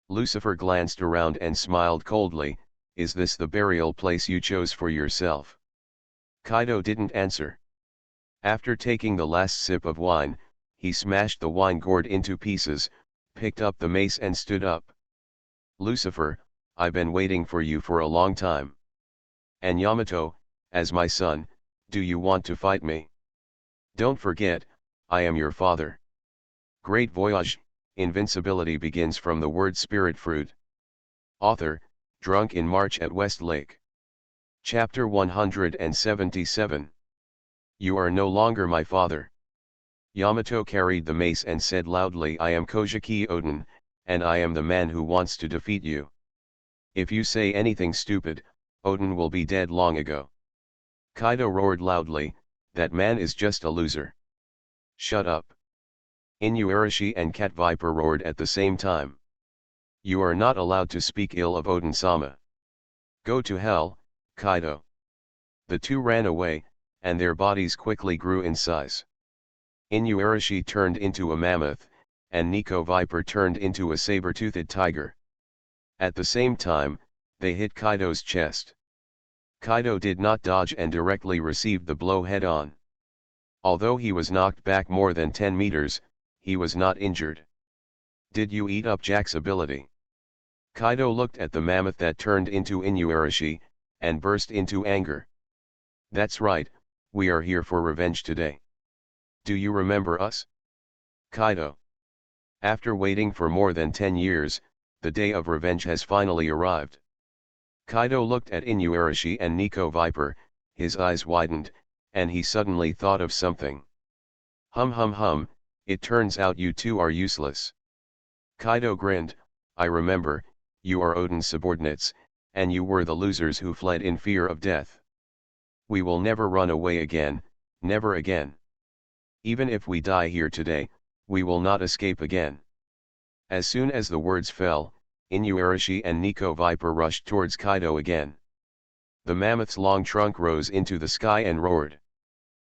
Lucifer glanced around and smiled coldly. "Is this the burial place you chose for yourself?" Kaido didn't answer. After taking the last sip of wine, he smashed the wine gourd into pieces, picked up the mace and stood up. "Lucifer, I've been waiting for you for a long time. And Yamato, as my son, do you want to fight me? Don't forget, I am your father." Great Voyage, Invincibility begins from the word spirit fruit. Author, Drunk in March at West Lake. Chapter 177. You are no longer my father. Yamato carried the mace and said loudly, "I am Kojiki Odin, and I am the man who wants to defeat you. If you say anything stupid, Odin will be dead long ago." Kaido roared loudly, "That man is just a loser. Shut up." Inuarashi and Cat Viper roared at the same time. "You are not allowed to speak ill of Odin-sama. Go to hell, Kaido." The two ran away, and their bodies quickly grew in size. Inuarashi turned into a mammoth, and Nico Viper turned into a saber-toothed tiger. At the same time, they hit Kaido's chest. Kaido did not dodge and directly received the blow head-on. Although he was knocked back more than 10 meters, he was not injured. "Did you eat up Jack's ability?" Kaido looked at the mammoth that turned into Inuarashi, and burst into anger. "That's right, we are here for revenge today. Do you remember us, Kaido?" After waiting for more than 10 years, the day of revenge has finally arrived. Kaido looked at Inuarashi and Nico Viper, his eyes widened, and he suddenly thought of something. Hum, it turns out you two are useless." Kaido grinned, "I remember, you are Odin's subordinates, and you were the losers who fled in fear of death. We will never run away again, never again. Even if we die here today, we will not escape again." As soon as the words fell, Inuarashi and Nico Viper rushed towards Kaido again. The mammoth's long trunk rose into the sky and roared.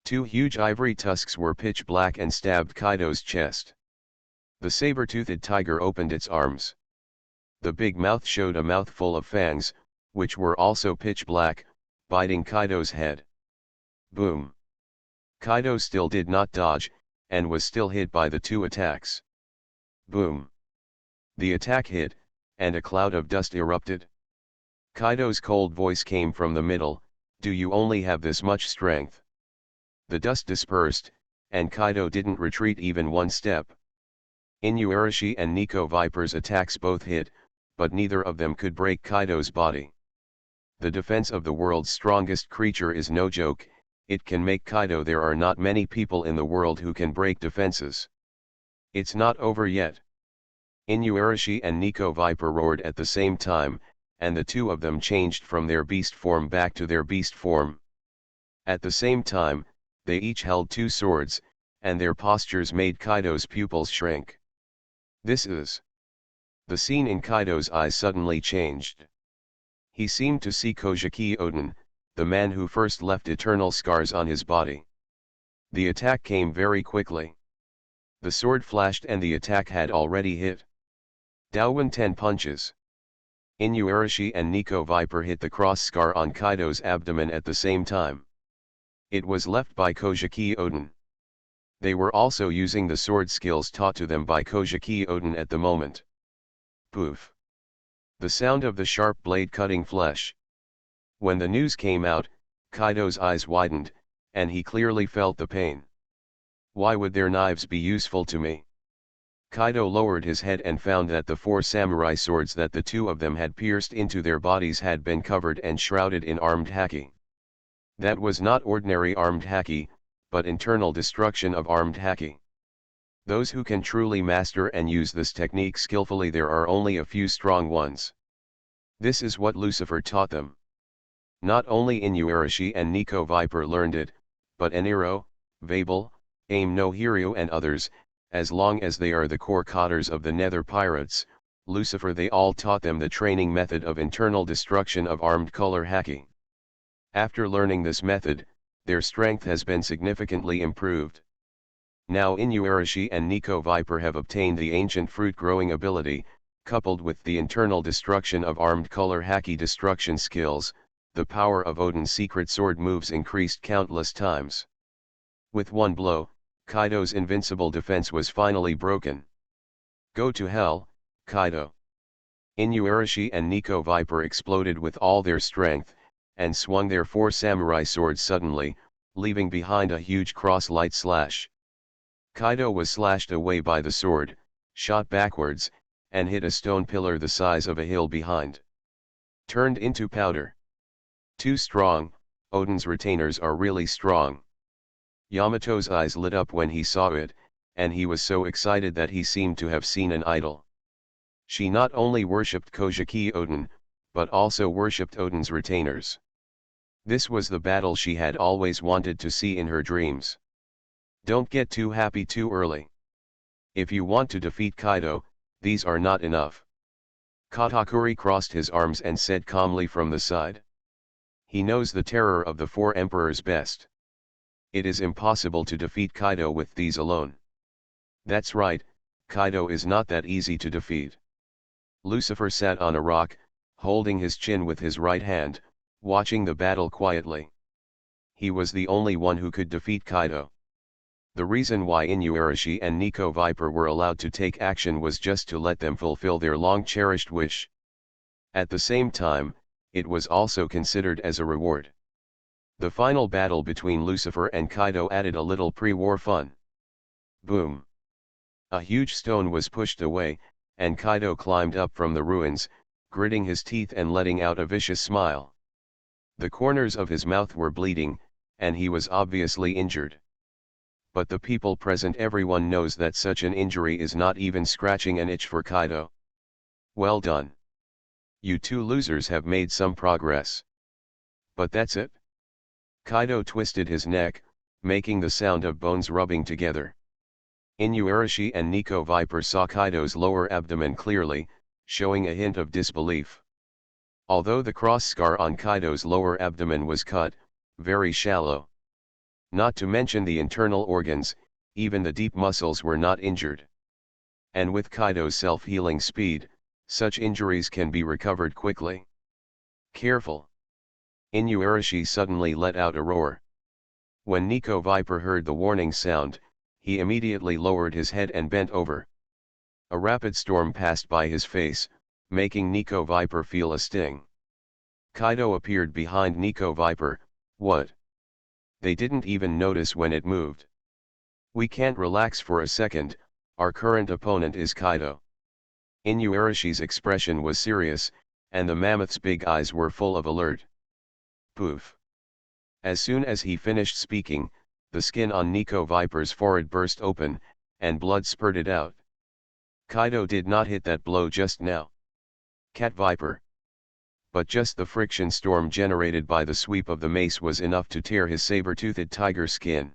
2 huge ivory tusks were pitch black and stabbed Kaido's chest. The saber-toothed tiger opened its arms. The big mouth showed a mouthful of fangs, which were also pitch black, biting Kaido's head. Boom! Kaido still did not dodge, and was still hit by the 2 attacks. Boom! The attack hit, and a cloud of dust erupted. Kaido's cold voice came from the middle, "Do you only have this much strength?" The dust dispersed, and Kaido didn't retreat even 1 step. Inuarashi and Nico Viper's attacks both hit, but neither of them could break Kaido's body. The defense of the world's strongest creature is no joke. It can make Kaido. There are not many people in the world who can break defenses. It's not over yet. Inuarashi and Nico Viper roared at the same time, and the 2 of them changed from their beast form back to their beast form. At the same time, they each held 2 swords, and their postures made Kaido's pupils shrink. This is... The scene in Kaido's eyes suddenly changed. He seemed to see Kojiki Odin, the man who first left eternal scars on his body. The attack came very quickly. The sword flashed and the attack had already hit. Daowin 10 punches. Inuarashi and Nico Viper hit the cross scar on Kaido's abdomen at the same time. It was left by Kojiki Odin. They were also using the sword skills taught to them by Kojiki Odin at the moment. Poof! The sound of the sharp blade cutting flesh. When the news came out, Kaido's eyes widened, and he clearly felt the pain. Why would their knives be useful to me? Kaido lowered his head and found that the 4 samurai swords that the 2 of them had pierced into their bodies had been covered and shrouded in armed haki. That was not ordinary armed haki, but internal destruction of armed haki. Those who can truly master and use this technique skillfully, there are only a few strong ones. This is what Lucifer taught them. Not only Inuarashi and Nico Viper learned it, but Eniro, Vabel, Aim no Hero and others, as long as they are the core cotters of the Nether Pirates, Lucifer, they all taught them the training method of internal destruction of armed color hacking. After learning this method, their strength has been significantly improved. Now Inuarashi and Nico Viper have obtained the ancient fruit growing ability, coupled with the internal destruction of armed color haki destruction skills, the power of Odin's secret sword moves increased countless times. With one blow, Kaido's invincible defense was finally broken. Go to hell, Kaido. Inuarashi and Nico Viper exploded with all their strength, and swung their 4 samurai swords suddenly, leaving behind a huge cross-light slash. Kaido was slashed away by the sword, shot backwards, and hit a stone pillar the size of a hill behind. Turned into powder. Too strong, Odin's retainers are really strong. Yamato's eyes lit up when he saw it, and he was so excited that he seemed to have seen an idol. She not only worshipped Kojiki Odin, but also worshipped Odin's retainers. This was the battle she had always wanted to see in her dreams. Don't get too happy too early. If you want to defeat Kaido, these are not enough. Katakuri crossed his arms and said calmly from the side. He knows the terror of the 4 emperors best. It is impossible to defeat Kaido with these alone. That's right, Kaido is not that easy to defeat. Lucifer sat on a rock, holding his chin with his right hand, watching the battle quietly. He was the only one who could defeat Kaido. The reason why Inuarashi and Nico Viper were allowed to take action was just to let them fulfill their long-cherished wish. At the same time, it was also considered as a reward. The final battle between Lucifer and Kaido added a little pre-war fun. Boom! A huge stone was pushed away, and Kaido climbed up from the ruins, gritting his teeth and letting out a vicious smile. The corners of his mouth were bleeding, and he was obviously injured. But the people present, everyone knows that such an injury is not even scratching an itch for Kaido. Well done. You 2 losers have made some progress. But that's it? Kaido twisted his neck, making the sound of bones rubbing together. Inuarashi and Nico Viper saw Kaido's lower abdomen clearly, showing a hint of disbelief. Although the cross scar on Kaido's lower abdomen was cut, very shallow. Not to mention the internal organs, even the deep muscles were not injured. And with Kaido's self-healing speed, such injuries can be recovered quickly. Careful! Inuarashi suddenly let out a roar. When Nico Viper heard the warning sound, he immediately lowered his head and bent over. A rapid storm passed by his face, making Nico Viper feel a sting. Kaido appeared behind Nico Viper. What? They didn't even notice when it moved. We can't relax for a second, our current opponent is Kaido. Inuarashi's expression was serious, and the mammoth's big eyes were full of alert. Poof! As soon as he finished speaking, the skin on Nico Viper's forehead burst open, and blood spurted out. Kaido did not hit that blow just now. Cat Viper. But just the friction storm generated by the sweep of the mace was enough to tear his saber-toothed tiger skin.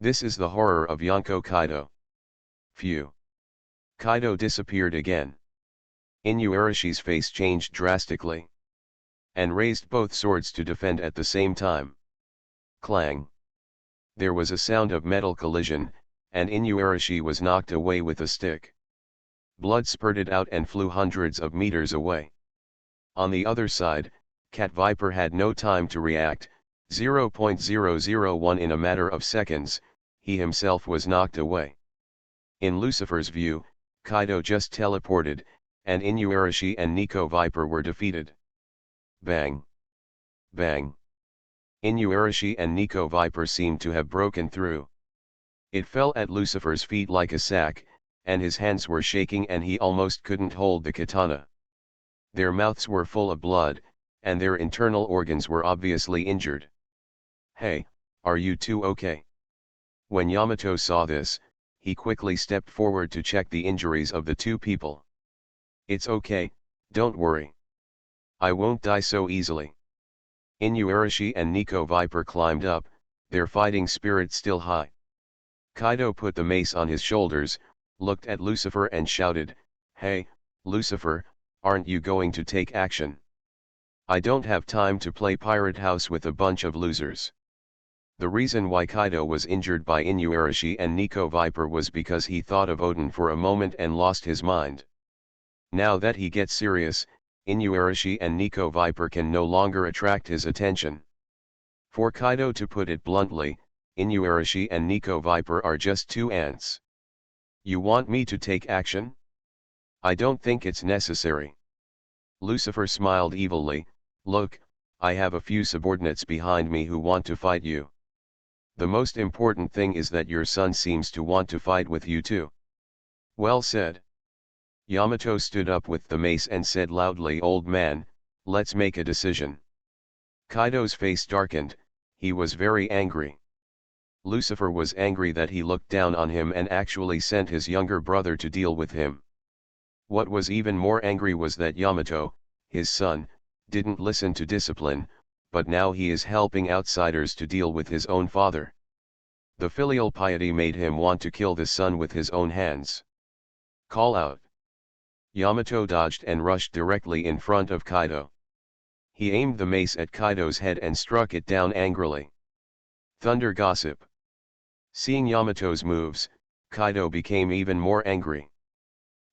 This is the horror of Yonko Kaido. Phew. Kaido disappeared again. Inuarashi's face changed drastically, and raised both swords to defend at the same time. Clang! There was a sound of metal collision, and Inuarashi was knocked away with a stick. Blood spurted out and flew hundreds of meters away. On the other side, Cat Viper had no time to react. 0.001 in a matter of seconds, he himself was knocked away. In Lucifer's view, Kaido just teleported, and Inuarashi and Nico Viper were defeated. Bang! Bang! Inuarashi and Nico Viper seemed to have broken through. It fell at Lucifer's feet like a sack, and his hands were shaking and he almost couldn't hold the katana. Their mouths were full of blood, and their internal organs were obviously injured. Hey, are you two okay? When Yamato saw this, he quickly stepped forward to check the injuries of the two people. "It's okay, don't worry. I won't die so easily." Inuarashi and Nico Viper climbed up, their fighting spirit still high. Kaido put the mace on his shoulders, looked at Lucifer and shouted, "Hey, Lucifer, aren't you going to take action? I don't have time to play Pirate House with a bunch of losers." The reason why Kaido was injured by Inuarashi and Nico Viper was because he thought of Odin for a moment and lost his mind. Now that he gets serious, Inuarashi and Nico Viper can no longer attract his attention. For Kaido to put it bluntly, Inuarashi and Nico Viper are just two ants. "You want me to take action? I don't think it's necessary." Lucifer smiled evilly, "Look, I have a few subordinates behind me who want to fight you. The most important thing is that your son seems to want to fight with you too." "Well said." Yamato stood up with the mace and said loudly, "Old man, let's make a decision." Kaido's face darkened, he was very angry. Lucifer was angry that he looked down on him and actually sent his younger brother to deal with him. What was even more angry was that Yamato, his son, didn't listen to discipline, but now he is helping outsiders to deal with his own father. The filial piety made him want to kill the son with his own hands. "Call out." Yamato dodged and rushed directly in front of Kaido. He aimed the mace at Kaido's head and struck it down angrily. Thunder Gossip. Seeing Yamato's moves, Kaido became even more angry.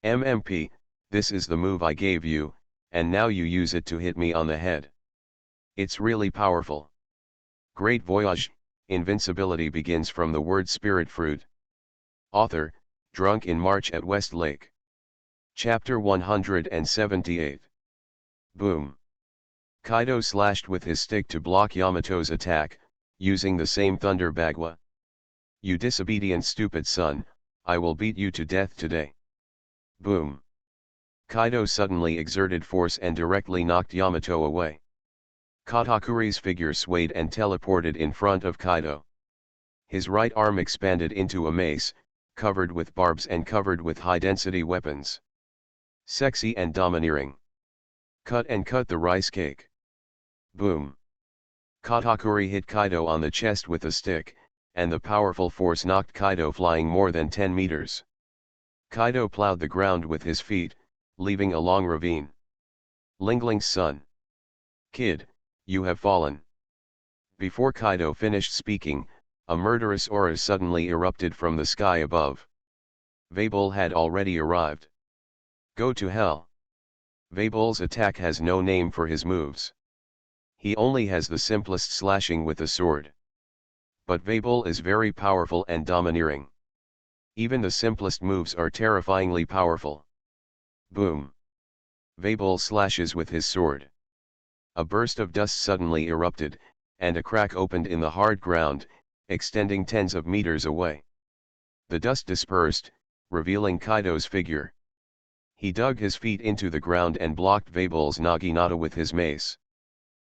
"MMP, this is the move I gave you, and now you use it to hit me on the head. It's really powerful." Great Voyage, Invincibility begins from the word spirit fruit. Author, Drunk in March at West Lake. Chapter 178. Boom. Kaido slashed with his stick to block Yamato's attack, using the same Thunder Bagua. "You disobedient stupid son, I will beat you to death today." Boom. Kaido suddenly exerted force and directly knocked Yamato away. Katakuri's figure swayed and teleported in front of Kaido. His right arm expanded into a mace, covered with barbs and covered with high-density weapons. Sexy and domineering. Cut the rice cake. Boom. Katakuri hit Kaido on the chest with a stick, and the powerful force knocked Kaido flying more than 10 meters. Kaido plowed the ground with his feet, leaving a long ravine. Lingling's son. "Kid, you have fallen." Before Kaido finished speaking, a murderous aura suddenly erupted from the sky above. Vabel had already arrived. Go to hell. Vabel's attack has no name for his moves. He only has the simplest slashing with a sword. But Vabel is very powerful and domineering. Even the simplest moves are terrifyingly powerful. Boom. Vabel slashes with his sword. A burst of dust suddenly erupted, and a crack opened in the hard ground, extending tens of meters away. The dust dispersed, revealing Kaido's figure. He dug his feet into the ground and blocked Vabel's naginata with his mace.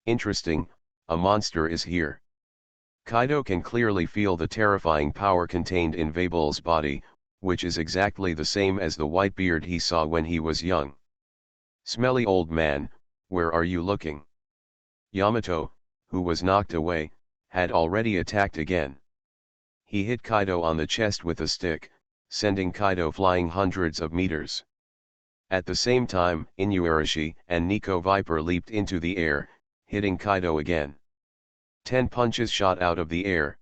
Interesting, a monster is here. Kaido can clearly feel the terrifying power contained in Vabel's body, which is exactly the same as the white beard he saw when he was young. Smelly old man, where are you looking? Yamato, who was knocked away, had already attacked again. He hit Kaido on the chest with a stick, sending Kaido flying hundreds of meters. At the same time, Inuarashi and Nico Viper leaped into the air, hitting Kaido again. 10 punches shot out of the air.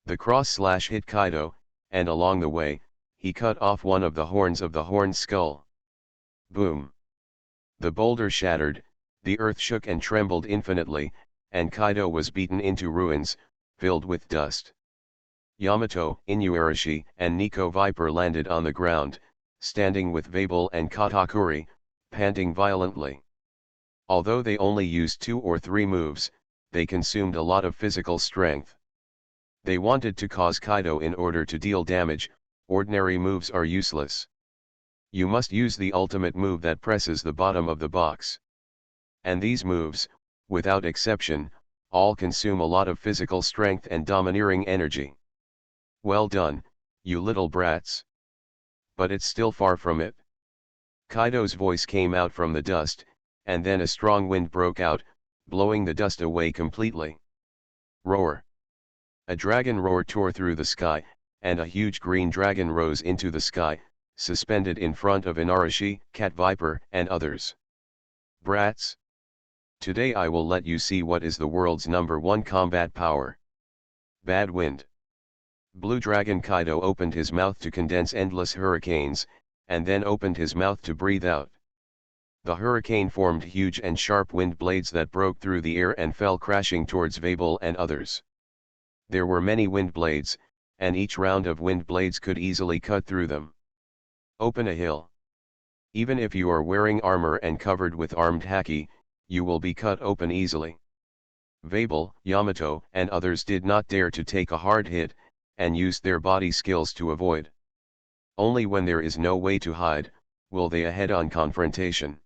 The cross slash hit Kaido, and along the way, he cut off one of the horns of the horned skull. Boom. The boulder shattered, the earth shook and trembled infinitely, and Kaido was beaten into ruins, filled with dust. Yamato, Inuarashi, and Nico Viper landed on the ground, standing with Vabel and Katakuri, panting violently. Although they only used 2 or 3 moves, they consumed a lot of physical strength. They wanted to cause Kaido in order to deal damage. Ordinary moves are useless. You must use the ultimate move that presses the bottom of the box. And these moves, without exception, all consume a lot of physical strength and domineering energy. Well done, You little brats. But it's still far from it. Kaido's voice came out from the dust, and then a strong wind broke out, blowing the dust away completely. Roar! A dragon roar tore through the sky, and a huge green dragon rose into the sky, suspended in front of Inarashi, Cat Viper, and others. Brats! Today I will let you see what is the world's #1 combat power. Bad wind. Blue Dragon Kaido opened his mouth to condense endless hurricanes, and then opened his mouth to breathe out. The hurricane formed huge and sharp wind blades that broke through the air and fell crashing towards Vabel and others. There were many wind blades, and each round of wind blades could easily cut through them. Open a hill. Even if you are wearing armor and covered with armed haki, you will be cut open easily. Vabel, Yamato, and others did not dare to take a hard hit, and used their body skills to avoid. Only when there is no way to hide, will they a head-on confrontation.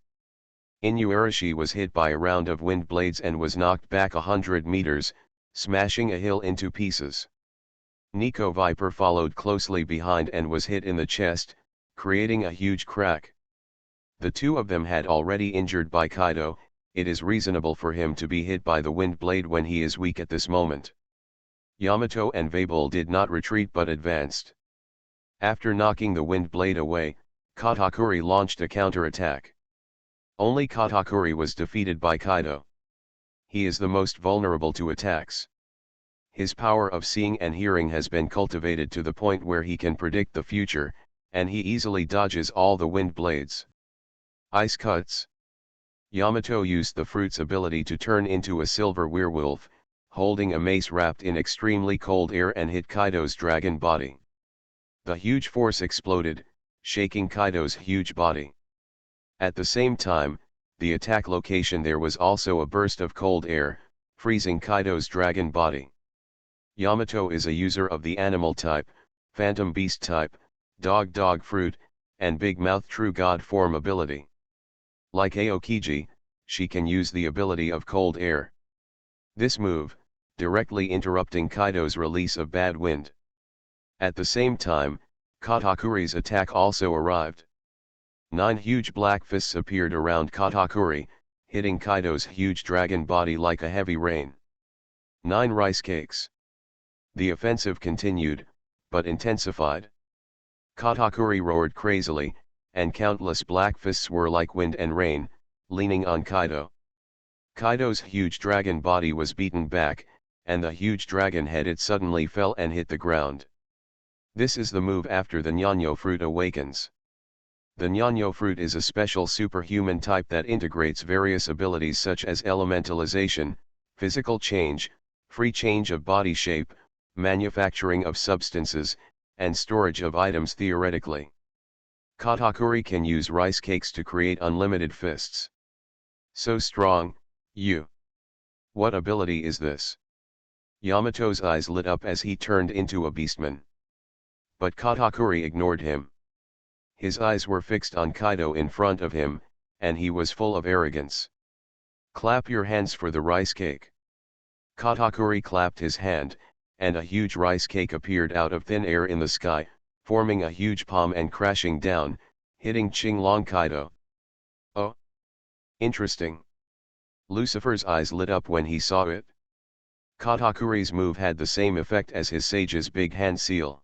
Inuarashi was hit by a round of wind blades and was knocked back 100 meters, smashing a hill into pieces. Nico Viper followed closely behind and was hit in the chest, creating a huge crack. The two of them had already injured by Kaido. It is reasonable for him to be hit by the wind blade when he is weak at this moment. Yamato and Vabel did not retreat but advanced. After knocking the wind blade away, Katakuri launched a counter-attack. Only Katakuri was defeated by Kaido. He is the most vulnerable to attacks. His power of seeing and hearing has been cultivated to the point where he can predict the future, and he easily dodges all the wind blades. Ice cuts. Yamato used the fruit's ability to turn into a silver werewolf, holding a mace wrapped in extremely cold air, and hit Kaido's dragon body. The huge force exploded, shaking Kaido's huge body. At the same time, the attack location there was also a burst of cold air, freezing Kaido's dragon body. Yamato is a user of the animal type, phantom beast type, dog fruit, and big mouth true god form ability. Like Aokiji, she can use the ability of cold air. This move, directly interrupting Kaido's release of bad wind. At the same time, Katakuri's attack also arrived. 9 huge black fists appeared around Katakuri, hitting Kaido's huge dragon body like a heavy rain. 9 rice cakes. The offensive continued, but intensified. Katakuri roared crazily, and countless black fists were like wind and rain, leaning on Kaido. Kaido's huge dragon body was beaten back, and the huge dragon head it suddenly fell and hit the ground. This is the move after the Nyanyo fruit awakens. The Nyanyo fruit is a special superhuman type that integrates various abilities such as elementalization, physical change, free change of body shape, manufacturing of substances, and storage of items theoretically. Katakuri can use rice cakes to create unlimited fists. So strong, you. What ability is this? Yamato's eyes lit up as he turned into a beastman. But Katakuri ignored him. His eyes were fixed on Kaido in front of him, and he was full of arrogance. Clap your hands for the rice cake. Katakuri clapped his hand, and a huge rice cake appeared out of thin air in the sky, forming a huge palm and crashing down, hitting Qinglong Kaido. Oh! Interesting. Lucifer's eyes lit up when he saw it. Katakuri's move had the same effect as his sage's big hand seal.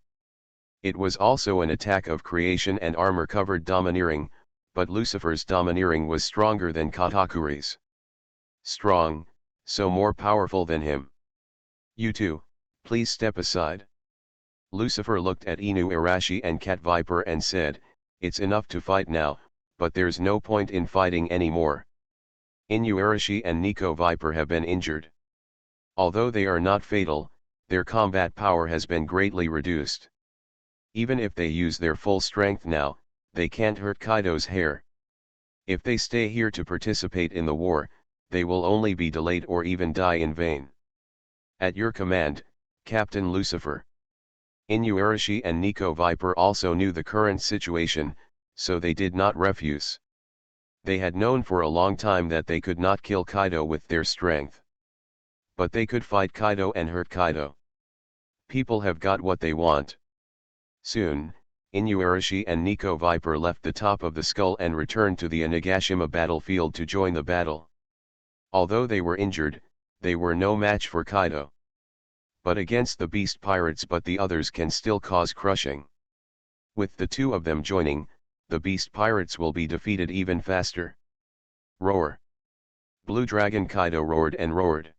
It was also an attack of creation and armor-covered domineering, but Lucifer's domineering was stronger than Katakuri's. Strong, so more powerful than him. You two, please step aside. Lucifer looked at Inuarashi and Cat Viper and said, it's enough to fight now, but there's no point in fighting anymore. Inuarashi and Nico Viper have been injured. Although they are not fatal, their combat power has been greatly reduced. Even if they use their full strength now, they can't hurt Kaido's hair. If they stay here to participate in the war, they will only be delayed or even die in vain. At your command, Captain Lucifer. Inuarashi and Nico Viper also knew the current situation, so they did not refuse. They had known for a long time that they could not kill Kaido with their strength. But they could fight Kaido and hurt Kaido. People have got what they want. Soon, Inuarashi and Nico Viper left the top of the skull and returned to the Onigashima battlefield to join the battle. Although they were injured, they were no match for Kaido. But against the beast pirates, but the others can still cause crushing. With the two of them joining, the beast pirates will be defeated even faster. Roar! Blue Dragon Kaido roared and roared.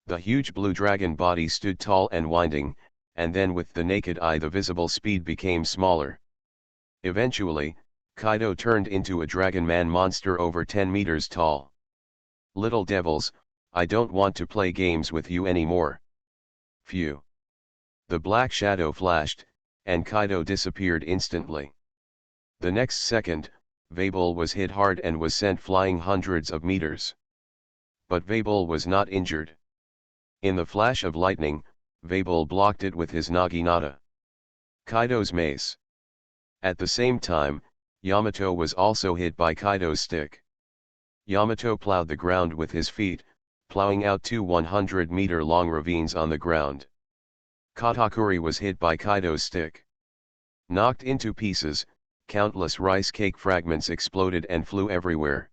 The huge blue dragon body stood tall and winding, and then with the naked eye the visible speed became smaller. Eventually, Kaido turned into a dragon man monster over 10 meters tall. Little devils, I don't want to play games with you anymore. Phew. The black shadow flashed, and Kaido disappeared instantly. The next second, Vabel was hit hard and was sent flying hundreds of meters. But Vabel was not injured. In the flash of lightning, Vabel blocked it with his Naginata. Kaido's mace. At the same time, Yamato was also hit by Kaido's stick. Yamato plowed the ground with his feet, plowing out 2 100-meter-long ravines on the ground. Katakuri was hit by Kaido's stick. Knocked into pieces, countless rice cake fragments exploded and flew everywhere.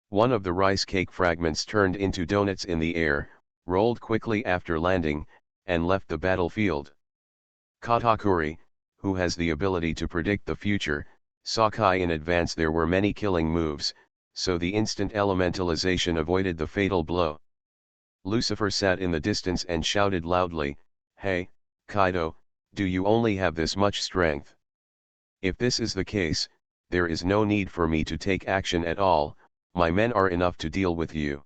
One of the rice cake fragments turned into donuts in the air, rolled quickly after landing, and left the battlefield. Katakuri, who has the ability to predict the future, saw Kai in advance. There were many killing moves, so the instant elementalization avoided the fatal blow. Lucifer sat in the distance and shouted loudly, "Hey, Kaido, do you only have this much strength? If this is the case, there is no need for me to take action at all, my men are enough to deal with you."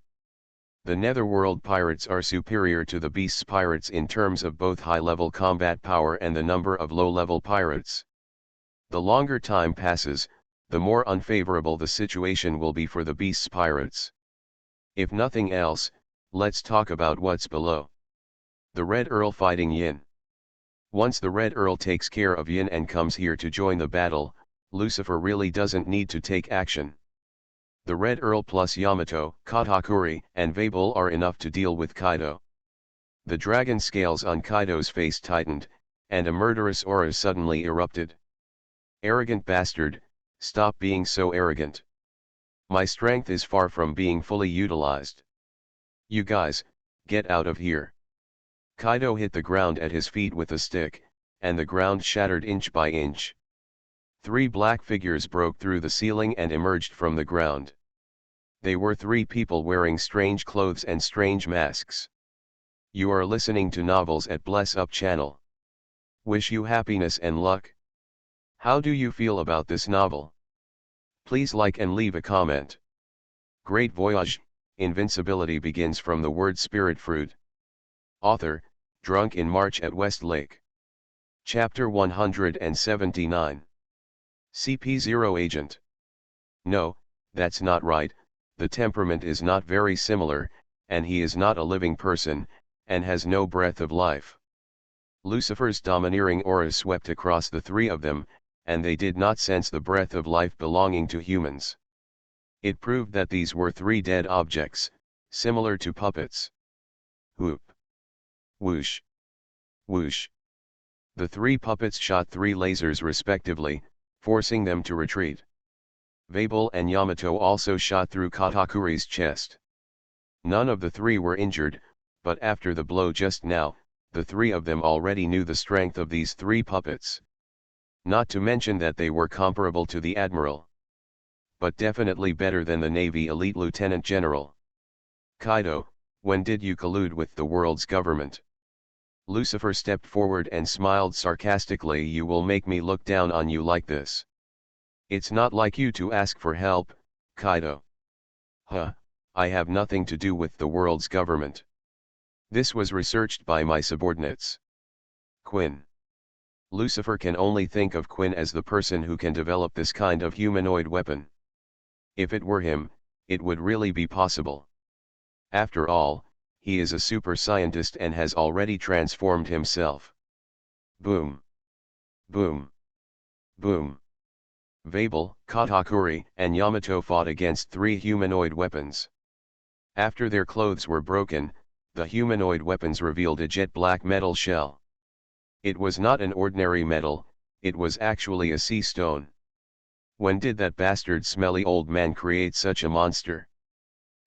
The Netherworld pirates are superior to the Beast's pirates in terms of both high-level combat power and the number of low-level pirates. The longer time passes, the more unfavorable the situation will be for the Beast's pirates. If nothing else, let's talk about what's below. The Red Earl fighting Yin. Once the Red Earl takes care of Yin and comes here to join the battle, Lucifer really doesn't need to take action. The Red Earl plus Yamato, Katakuri, and Vabel are enough to deal with Kaido. The dragon scales on Kaido's face tightened, and a murderous aura suddenly erupted. "Arrogant bastard, stop being so arrogant. My strength is far from being fully utilized. You guys, get out of here." Kaido hit the ground at his feet with a stick, and the ground shattered inch by inch. 3 black figures broke through the ceiling and emerged from the ground. They were 3 people wearing strange clothes and strange masks. You are listening to Novels at Bless Up channel. Wish you happiness and luck. How do you feel about this novel? Please like and leave a comment. Great Voyage, Invincibility begins from the word spirit fruit. Author, Drunk in March at West Lake. Chapter 179. CP0 Agent. No, that's not right, the temperament is not very similar, and he is not a living person, and has no breath of life. Lucifer's domineering aura swept across the 3 of them, and they did not sense the breath of life belonging to humans. It proved that these were 3 dead objects, similar to puppets. Whoop. Whoosh. Whoosh. The 3 puppets shot 3 lasers respectively, forcing them to retreat. Vabel and Yamato also shot through Katakuri's chest. None of the 3 were injured, but after the blow just now, the 3 of them already knew the strength of these 3 puppets. Not to mention that they were comparable to the Admiral. But definitely better than the Navy elite Lieutenant General. Kaido, when did you collude with the world's government? Lucifer stepped forward and smiled sarcastically. You will make me look down on you like this? It's not like you to ask for help, Kaido. Huh, I have nothing to do with the world's government. This was researched by my subordinates. Quinn. Lucifer can only think of Quinn as the person who can develop this kind of humanoid weapon. If it were him, it would really be possible. After all, he is a super scientist and has already transformed himself. Boom. Boom. Boom. Vabel, Katakuri, and Yamato fought against 3 humanoid weapons. After their clothes were broken, the humanoid weapons revealed a jet black metal shell. It was not an ordinary metal, it was actually a sea stone. When did that bastard smelly old man create such a monster?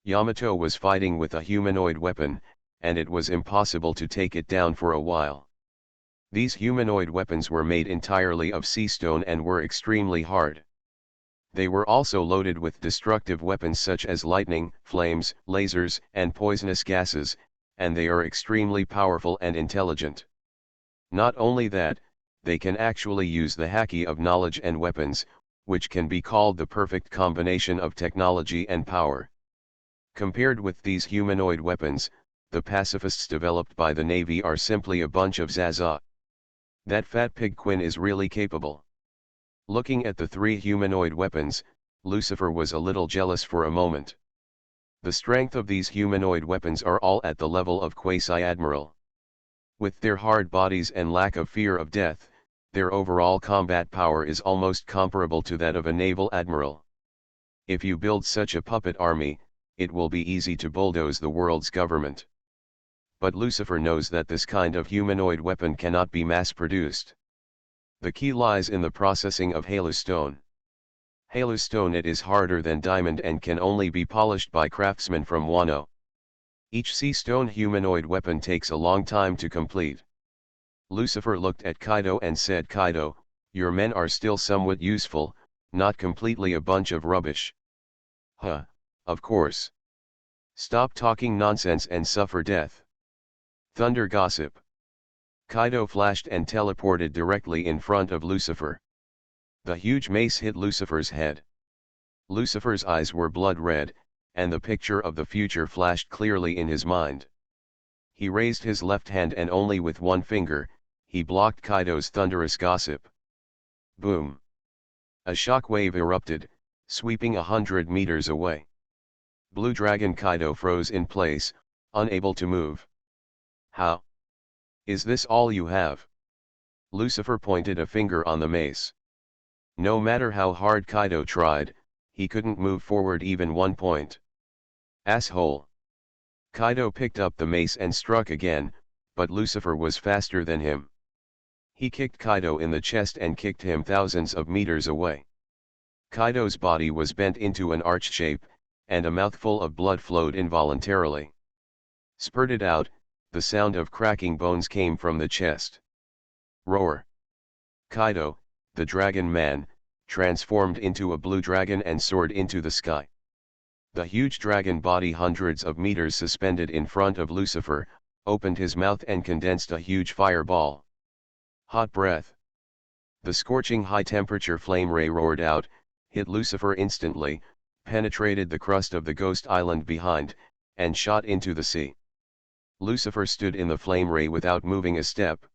Yamato was fighting with a humanoid weapon, and it was impossible to take it down for a while. These humanoid weapons were made entirely of sea stone and were extremely hard. They were also loaded with destructive weapons such as lightning, flames, lasers, and poisonous gases, and they are extremely powerful and intelligent. Not only that, they can actually use the haki of knowledge and weapons, which can be called the perfect combination of technology and power. Compared with these humanoid weapons, the pacifists developed by the Navy are simply a bunch of zaza. That fat pig Quinn is really capable. Looking at the three humanoid weapons, Lucifer was a little jealous for a moment. The strength of these humanoid weapons are all at the level of quasi-admiral. With their hard bodies and lack of fear of death, their overall combat power is almost comparable to that of a naval admiral. If you build such a puppet army, it will be easy to bulldoze the world's government. But Lucifer knows that this kind of humanoid weapon cannot be mass-produced. The key lies in the processing of halustone. Halustone it is harder than diamond and can only be polished by craftsmen from Wano. Each sea stone humanoid weapon takes a long time to complete. Lucifer looked at Kaido and said, "Kaido, your men are still somewhat useful, not completely a bunch of rubbish." "Huh, of course. Stop talking nonsense and suffer death." Thunder gossip. Kaido flashed and teleported directly in front of Lucifer. The huge mace hit Lucifer's head. Lucifer's eyes were blood red, and the picture of the future flashed clearly in his mind. He raised his left hand and only with one finger, he blocked Kaido's thunderous gossip. Boom! A shock wave erupted, sweeping 100 meters away. Blue Dragon Kaido froze in place, unable to move. "How? Is this all you have?" Lucifer pointed a finger on the mace. No matter how hard Kaido tried, he couldn't move forward even 1 point. "Asshole!" Kaido picked up the mace and struck again, but Lucifer was faster than him. He kicked Kaido in the chest and kicked him thousands of meters away. Kaido's body was bent into an arch shape, and a mouthful of blood flowed involuntarily. Spurted out, the sound of cracking bones came from the chest. Roar! Kaido, the dragon man, transformed into a blue dragon and soared into the sky. The huge dragon body, hundreds of meters suspended in front of Lucifer, opened his mouth and condensed a huge fireball. Hot breath. The scorching high-temperature flame ray roared out, hit Lucifer instantly, penetrated the crust of the ghost island behind, and shot into the sea. Lucifer stood in the flame ray without moving a step.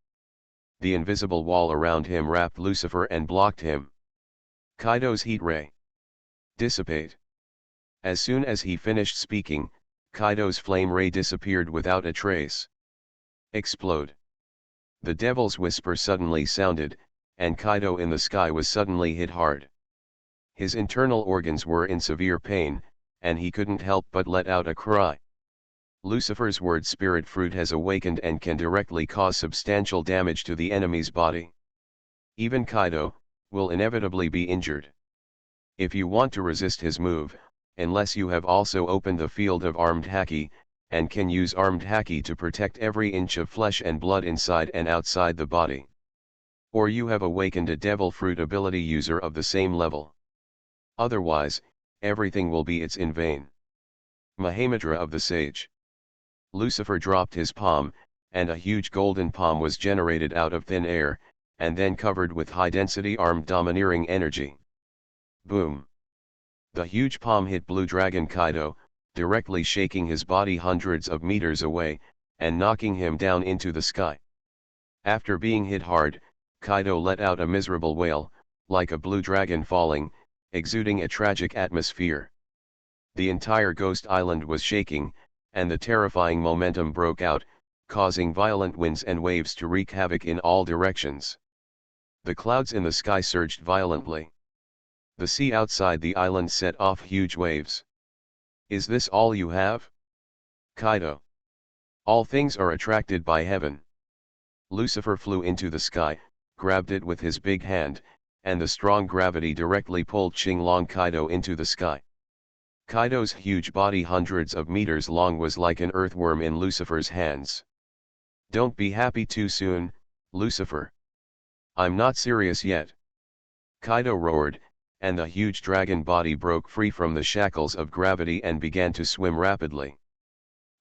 The invisible wall around him wrapped Lucifer and blocked him. Kaido's heat ray. Dissipate. As soon as he finished speaking, Kaido's flame ray disappeared without a trace. Explode. The devil's whisper suddenly sounded, and Kaido in the sky was suddenly hit hard. His internal organs were in severe pain, and he couldn't help but let out a cry. Lucifer's word spirit fruit has awakened and can directly cause substantial damage to the enemy's body. Even Kaido will inevitably be injured. If you want to resist his move, unless you have also opened the field of armed haki, and can use armed haki to protect every inch of flesh and blood inside and outside the body. Or you have awakened a devil fruit ability user of the same level. Otherwise, everything will be in vain. Mahamudra of the Sage. Lucifer dropped his palm, and a huge golden palm was generated out of thin air, and then covered with high-density armed domineering energy. Boom! The huge palm hit Blue Dragon Kaido, directly shaking his body hundreds of meters away, and knocking him down into the sky. After being hit hard, Kaido let out a miserable wail, like a blue dragon falling, exuding a tragic atmosphere. The entire ghost island was shaking, and the terrifying momentum broke out, causing violent winds and waves to wreak havoc in all directions. The clouds in the sky surged violently. The sea outside the island set off huge waves. Is this all you have? Kaido. All things are attracted by heaven. Lucifer flew into the sky, grabbed it with his big hand, and the strong gravity directly pulled Qinglong Kaido into the sky. Kaido's huge body, hundreds of meters long, was like an earthworm in Lucifer's hands. "Don't be happy too soon, Lucifer. I'm not serious yet," Kaido roared, and the huge dragon body broke free from the shackles of gravity and began to swim rapidly.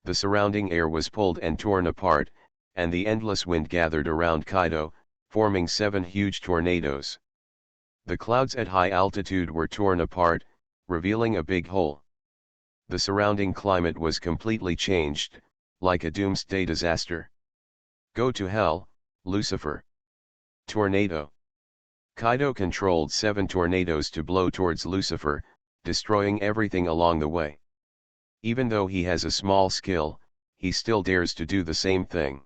The surrounding air was pulled and torn apart, and the endless wind gathered around Kaido, forming 7 huge tornadoes. The clouds at high altitude were torn apart, revealing a big hole. The surrounding climate was completely changed, like a doomsday disaster. "Go to hell, Lucifer." Tornado. Kaido controlled 7 tornadoes to blow towards Lucifer, destroying everything along the way. Even though he has a small skill, he still dares to do the same thing.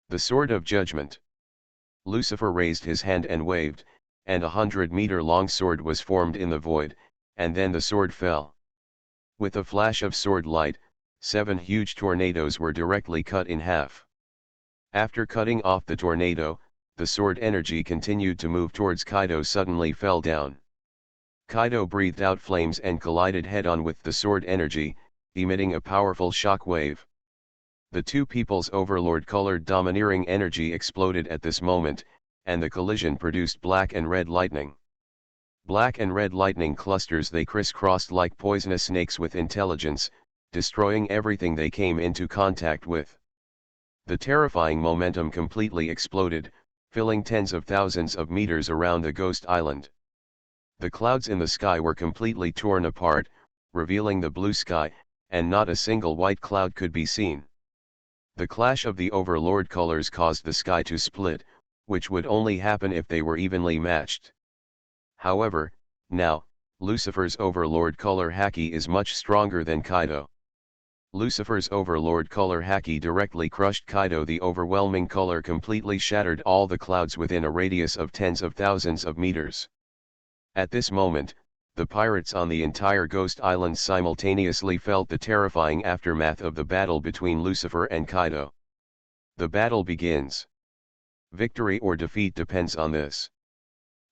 The Sword of Judgment. Lucifer raised his hand and waved, and a 100-meter-long sword was formed in the void, and then the sword fell. With a flash of sword light, 7 huge tornadoes were directly cut in half. After cutting off the tornado, the sword energy continued to move towards Kaido. Suddenly fell down. Kaido breathed out flames and collided head-on with the sword energy, emitting a powerful shock wave. The two people's overlord-colored domineering energy exploded at this moment, and the collision produced black and red lightning. Black and red lightning clusters, they crisscrossed like poisonous snakes with intelligence, destroying everything they came into contact with. The terrifying momentum completely exploded, filling tens of thousands of meters around the ghost island. The clouds in the sky were completely torn apart, revealing the blue sky, and not a single white cloud could be seen. The clash of the overlord colors caused the sky to split, which would only happen if they were evenly matched. However, now, Lucifer's overlord color haki is much stronger than Kaido. Lucifer's overlord color haki directly crushed Kaido. The overwhelming color completely shattered all the clouds within a radius of tens of thousands of meters. At this moment, the pirates on the entire Ghost Island simultaneously felt the terrifying aftermath of the battle between Lucifer and Kaido. The battle begins. Victory or defeat depends on this.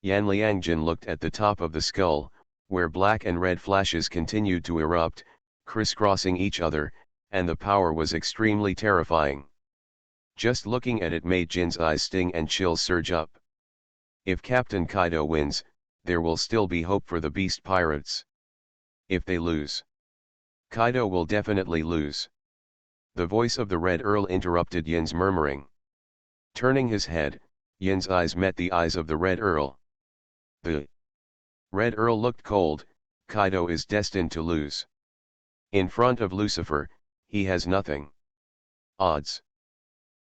Yan Liangjin looked at the top of the skull, where black and red flashes continued to erupt, crisscrossing each other, and the power was extremely terrifying. Just looking at it made Jin's eyes sting and chills surge up. If Captain Kaido wins, there will still be hope for the Beast Pirates. If they lose, Kaido will definitely lose. The voice of the Red Earl interrupted Yin's murmuring. Turning his head, Yin's eyes met the eyes of the Red Earl. The Red Earl looked cold. Kaido is destined to lose. In front of Lucifer, he has nothing. Odds.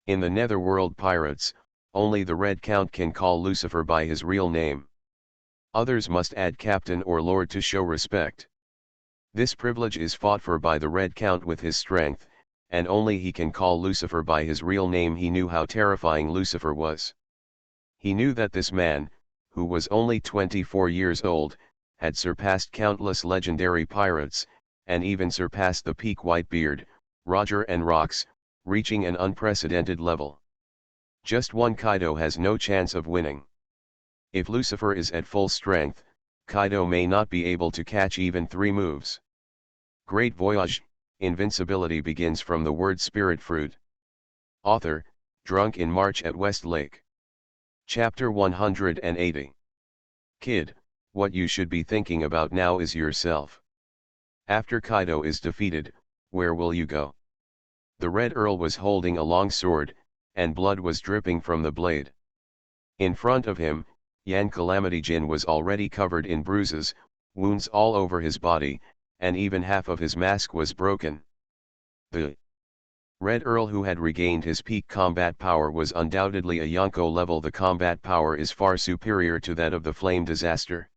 In the Netherworld Pirates, only the Red Count can call Lucifer by his real name. Others must add Captain or Lord to show respect. This privilege is fought for by the Red Count with his strength, and only he can call Lucifer by his real name. He knew how terrifying Lucifer was. He knew that this man, who was only 24 years old, had surpassed countless legendary pirates, and even surpassed the peak Whitebeard, Roger and Rox, reaching an unprecedented level. Just one Kaido has no chance of winning. If Lucifer is at full strength, Kaido may not be able to catch even 3 moves. Great Voyage, Invincibility begins from the word spirit fruit. Author, Drunk in March at West Lake. Chapter 180. Kid, what you should be thinking about now is yourself. After Kaido is defeated, where will you go? The Red Earl was holding a long sword, and blood was dripping from the blade. In front of him, Yan Calamity Jin was already covered in bruises, wounds all over his body, and even half of his mask was broken. The Red Earl, who had regained his peak combat power, was undoubtedly a Yonko level. The combat power is far superior to that of the Flame Disaster.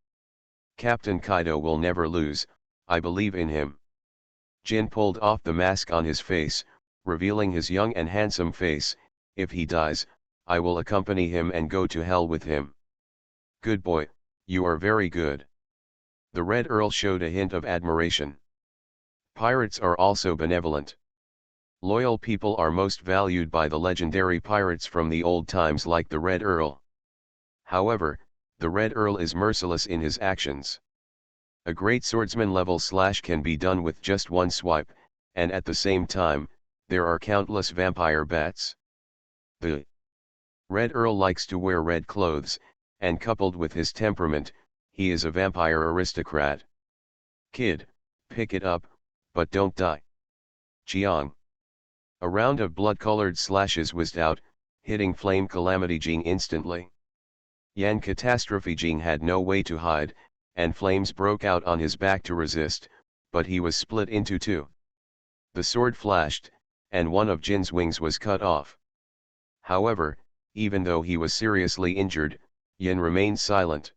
Captain Kaido will never lose, I believe in him. Jin pulled off the mask on his face, revealing his young and handsome face. If he dies, I will accompany him and go to hell with him. Good boy, you are very good. The Red Earl showed a hint of admiration. Pirates are also benevolent. Loyal people are most valued by the legendary pirates from the old times, like the Red Earl. However, the Red Earl is merciless in his actions. A great swordsman level slash can be done with just one swipe, and at the same time, there are countless vampire bats. The Red Earl likes to wear red clothes, and coupled with his temperament, he is a vampire aristocrat. Kid, pick it up, but don't die. Chiang. A round of blood-colored slashes whizzed out, hitting Flame Calamity Jing instantly. Yan Catastrophe Jing had no way to hide, and flames broke out on his back to resist, but he was split into two. The sword flashed, and one of Jin's wings was cut off. However, even though he was seriously injured, Yin remained silent.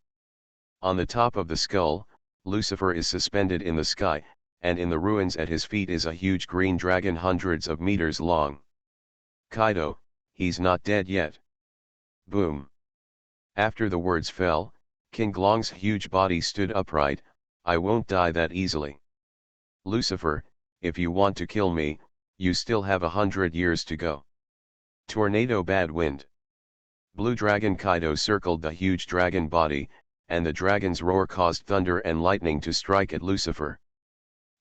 On the top of the skull, Lucifer is suspended in the sky, and in the ruins at his feet is a huge green dragon hundreds of meters long. Kaido, he's not dead yet. Boom. After the words fell, King Glong's huge body stood upright. I won't die that easily. Lucifer, if you want to kill me, you still have 100 years to go. Tornado bad wind. Blue Dragon Kaido circled the huge dragon body, and the dragon's roar caused thunder and lightning to strike at Lucifer.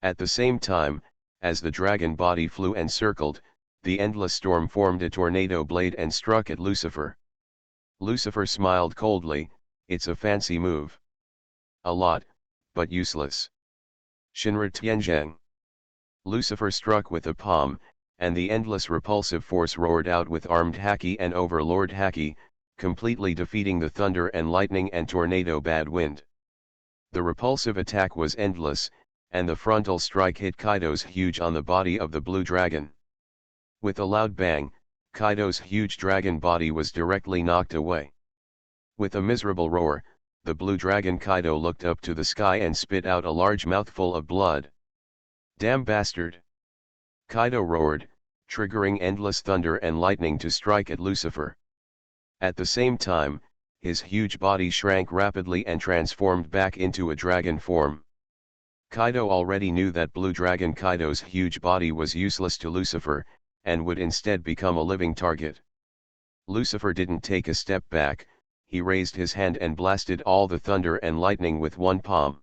At the same time, as the dragon body flew and circled, the endless storm formed a tornado blade and struck at Lucifer. Lucifer smiled coldly, it's a fancy move. A lot, but useless. Shinra Tianzhang. Lucifer struck with a palm, and the endless repulsive force roared out with armed Haki and Overlord Haki, completely defeating the thunder and lightning and tornado bad wind. The repulsive attack was endless, and the frontal strike hit Kaido's huge on the body of the blue dragon. With a loud bang, Kaido's huge dragon body was directly knocked away. With a miserable roar, the blue dragon Kaido looked up to the sky and spit out a large mouthful of blood. Damn bastard! Kaido roared, triggering endless thunder and lightning to strike at Lucifer. At the same time, his huge body shrank rapidly and transformed back into a dragon form. Kaido already knew that Blue Dragon Kaido's huge body was useless to Lucifer, and would instead become a living target. Lucifer didn't take a step back, he raised his hand and blasted all the thunder and lightning with one palm.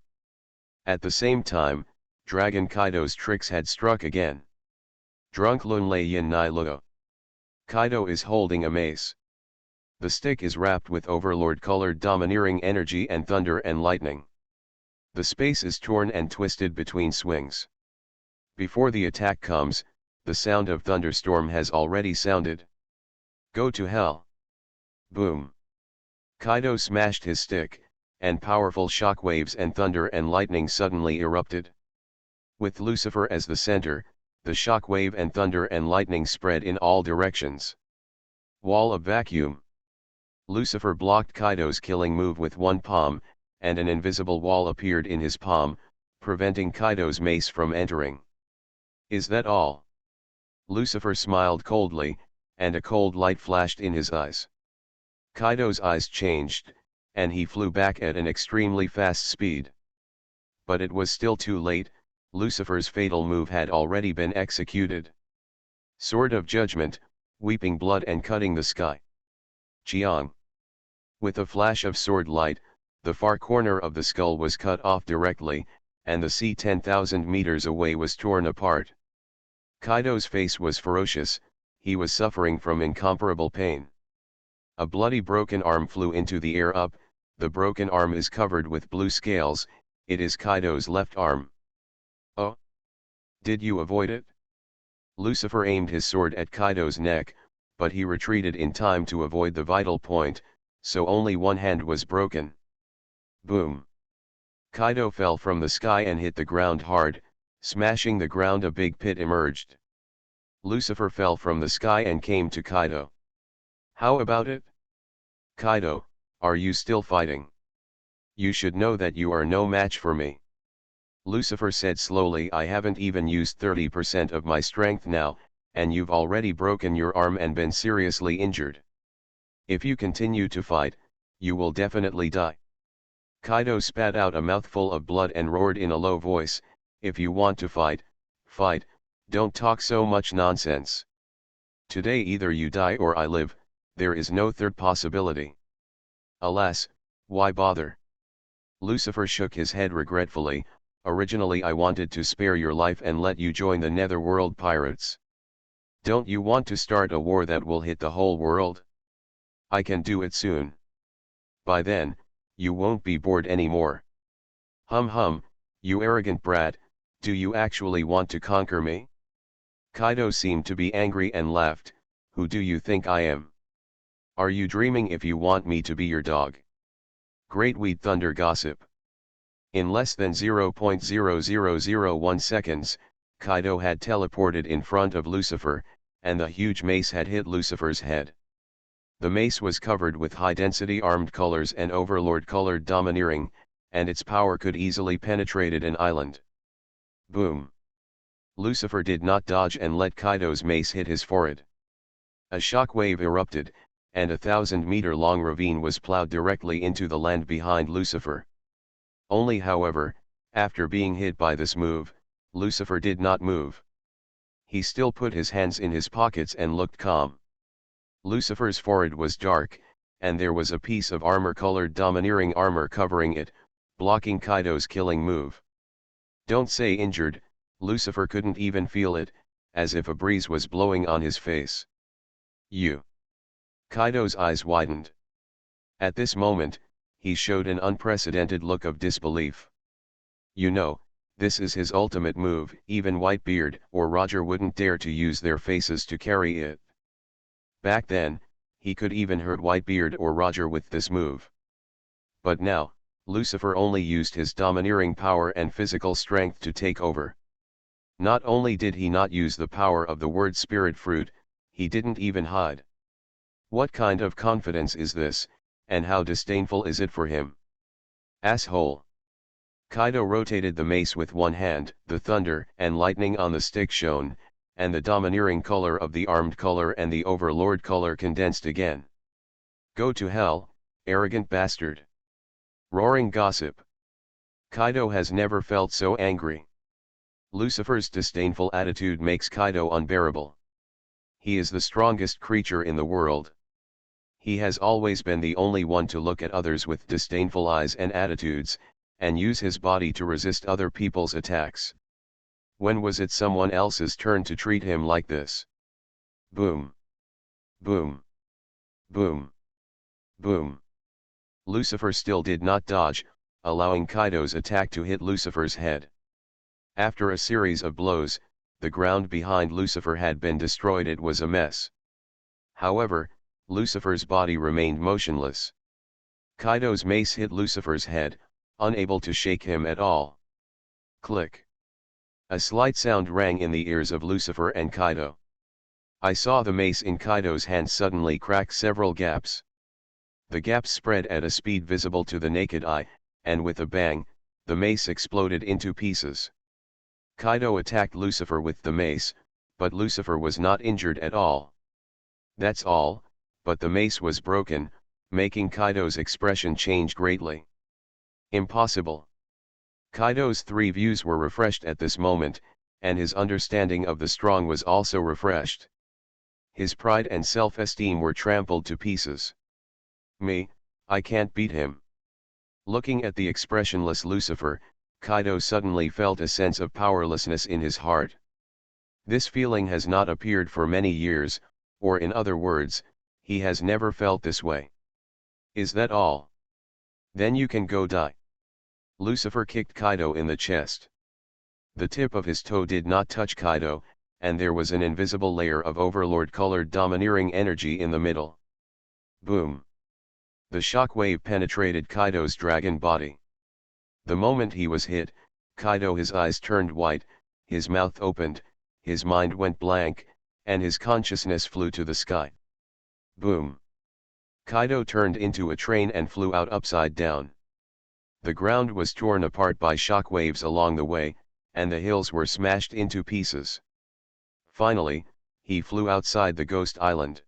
At the same time, Dragon Kaido's tricks had struck again. Drunk Lun Lei Yin Nai Luo. Kaido is holding a mace. The stick is wrapped with overlord-colored domineering energy and thunder and lightning. The space is torn and twisted between swings. Before the attack comes, the sound of thunderstorm has already sounded. Go to hell. Boom. Kaido smashed his stick, and powerful shockwaves and thunder and lightning suddenly erupted. With Lucifer as the center, the shockwave and thunder and lightning spread in all directions. Wall of vacuum. Lucifer blocked Kaido's killing move with one palm, and an invisible wall appeared in his palm, preventing Kaido's mace from entering. Is that all? Lucifer smiled coldly, and a cold light flashed in his eyes. Kaido's eyes changed, and he flew back at an extremely fast speed. But it was still too late, Lucifer's fatal move had already been executed. Sword of Judgment, weeping blood and cutting the sky. Chiang. With a flash of sword light, the far corner of the skull was cut off directly, and the sea 10,000 meters away was torn apart. Kaido's face was ferocious, he was suffering from incomparable pain. A bloody broken arm flew into the air up, the broken arm is covered with blue scales, it is Kaido's left arm. Oh! Did you avoid it? Lucifer aimed his sword at Kaido's neck, but he retreated in time to avoid the vital point, so only one hand was broken. Boom! Kaido fell from the sky and hit the ground hard, smashing the ground. A big pit emerged. Lucifer fell from the sky and came to Kaido. How about it? Kaido, are you still fighting? You should know that you are no match for me. Lucifer said slowly, I haven't even used 30% of my strength now, and you've already broken your arm and been seriously injured. If you continue to fight, you will definitely die. Kaido spat out a mouthful of blood and roared in a low voice, if you want to fight, fight, don't talk so much nonsense. Today either you die or I live, there is no third possibility. Alas, why bother? Lucifer shook his head regretfully. Originally I wanted to spare your life and let you join the Netherworld pirates. Don't you want to start a war that will hit the whole world? I can do it soon. By then, you won't be bored anymore. Hum, you arrogant brat, do you actually want to conquer me? Kaido seemed to be angry and laughed. Who do you think I am? Are you dreaming if you want me to be your dog? Great Weed Thunder Gossip. In less than 0.0001 seconds, Kaido had teleported in front of Lucifer, and the huge mace had hit Lucifer's head. The mace was covered with high-density armed colors and overlord-colored domineering, and its power could easily penetrate an island. Boom! Lucifer did not dodge and let Kaido's mace hit his forehead. A shockwave erupted, and a 1,000-meter-long ravine was plowed directly into the land behind Lucifer. Only however, after being hit by this move, Lucifer did not move. He still put his hands in his pockets and looked calm. Lucifer's forehead was dark, and there was a piece of armor-colored domineering armor covering it, blocking Kaido's killing move. Don't say injured, Lucifer couldn't even feel it, as if a breeze was blowing on his face. You. Kaido's eyes widened. At this moment, he showed an unprecedented look of disbelief. You know, this is his ultimate move. Even Whitebeard or Roger wouldn't dare to use their faces to carry it. Back then, he could even hurt Whitebeard or Roger with this move. But now, Lucifer only used his domineering power and physical strength to take over. Not only did he not use the power of the word spirit fruit, he didn't even hide. What kind of confidence is this, and how disdainful is it for him? Asshole! Kaido rotated the mace with one hand. The thunder and lightning on the stick shone, and the domineering color of the armed color and the overlord color condensed again. Go to hell, arrogant bastard! Roaring gossip! Kaido has never felt so angry. Lucifer's disdainful attitude makes Kaido unbearable. He is the strongest creature in the world. He has always been the only one to look at others with disdainful eyes and attitudes, and use his body to resist other people's attacks. When was it someone else's turn to treat him like this? Boom! Boom! Boom! Boom! Lucifer still did not dodge, allowing Kaido's attack to hit Lucifer's head. After a series of blows, the ground behind Lucifer had been destroyed. It was a mess. However, Lucifer's body remained motionless. Kaido's mace hit Lucifer's head, unable to shake him at all. Click. A slight sound rang in the ears of Lucifer and Kaido. I saw the mace in Kaido's hand suddenly crack several gaps. The gaps spread at a speed visible to the naked eye, and with a bang, the mace exploded into pieces. Kaido attacked Lucifer with the mace, but Lucifer was not injured at all. That's all, but the mace was broken, making Kaido's expression change greatly. Impossible. Kaido's three views were refreshed at this moment, and his understanding of the strong was also refreshed. His pride and self-esteem were trampled to pieces. Me, I can't beat him. Looking at the expressionless Lucifer, Kaido suddenly felt a sense of powerlessness in his heart. This feeling has not appeared for many years, or in other words, he has never felt this way. Is that all? Then you can go die. Lucifer kicked Kaido in the chest. The tip of his toe did not touch Kaido, and there was an invisible layer of overlord-colored domineering energy in the middle. Boom! The shockwave penetrated Kaido's dragon body. The moment he was hit, Kaido his eyes turned white, his mouth opened, his mind went blank, and his consciousness flew to the sky. Boom! Kaido turned into a train and flew out upside down. The ground was torn apart by shockwaves along the way, and the hills were smashed into pieces. Finally, he flew outside the ghost island.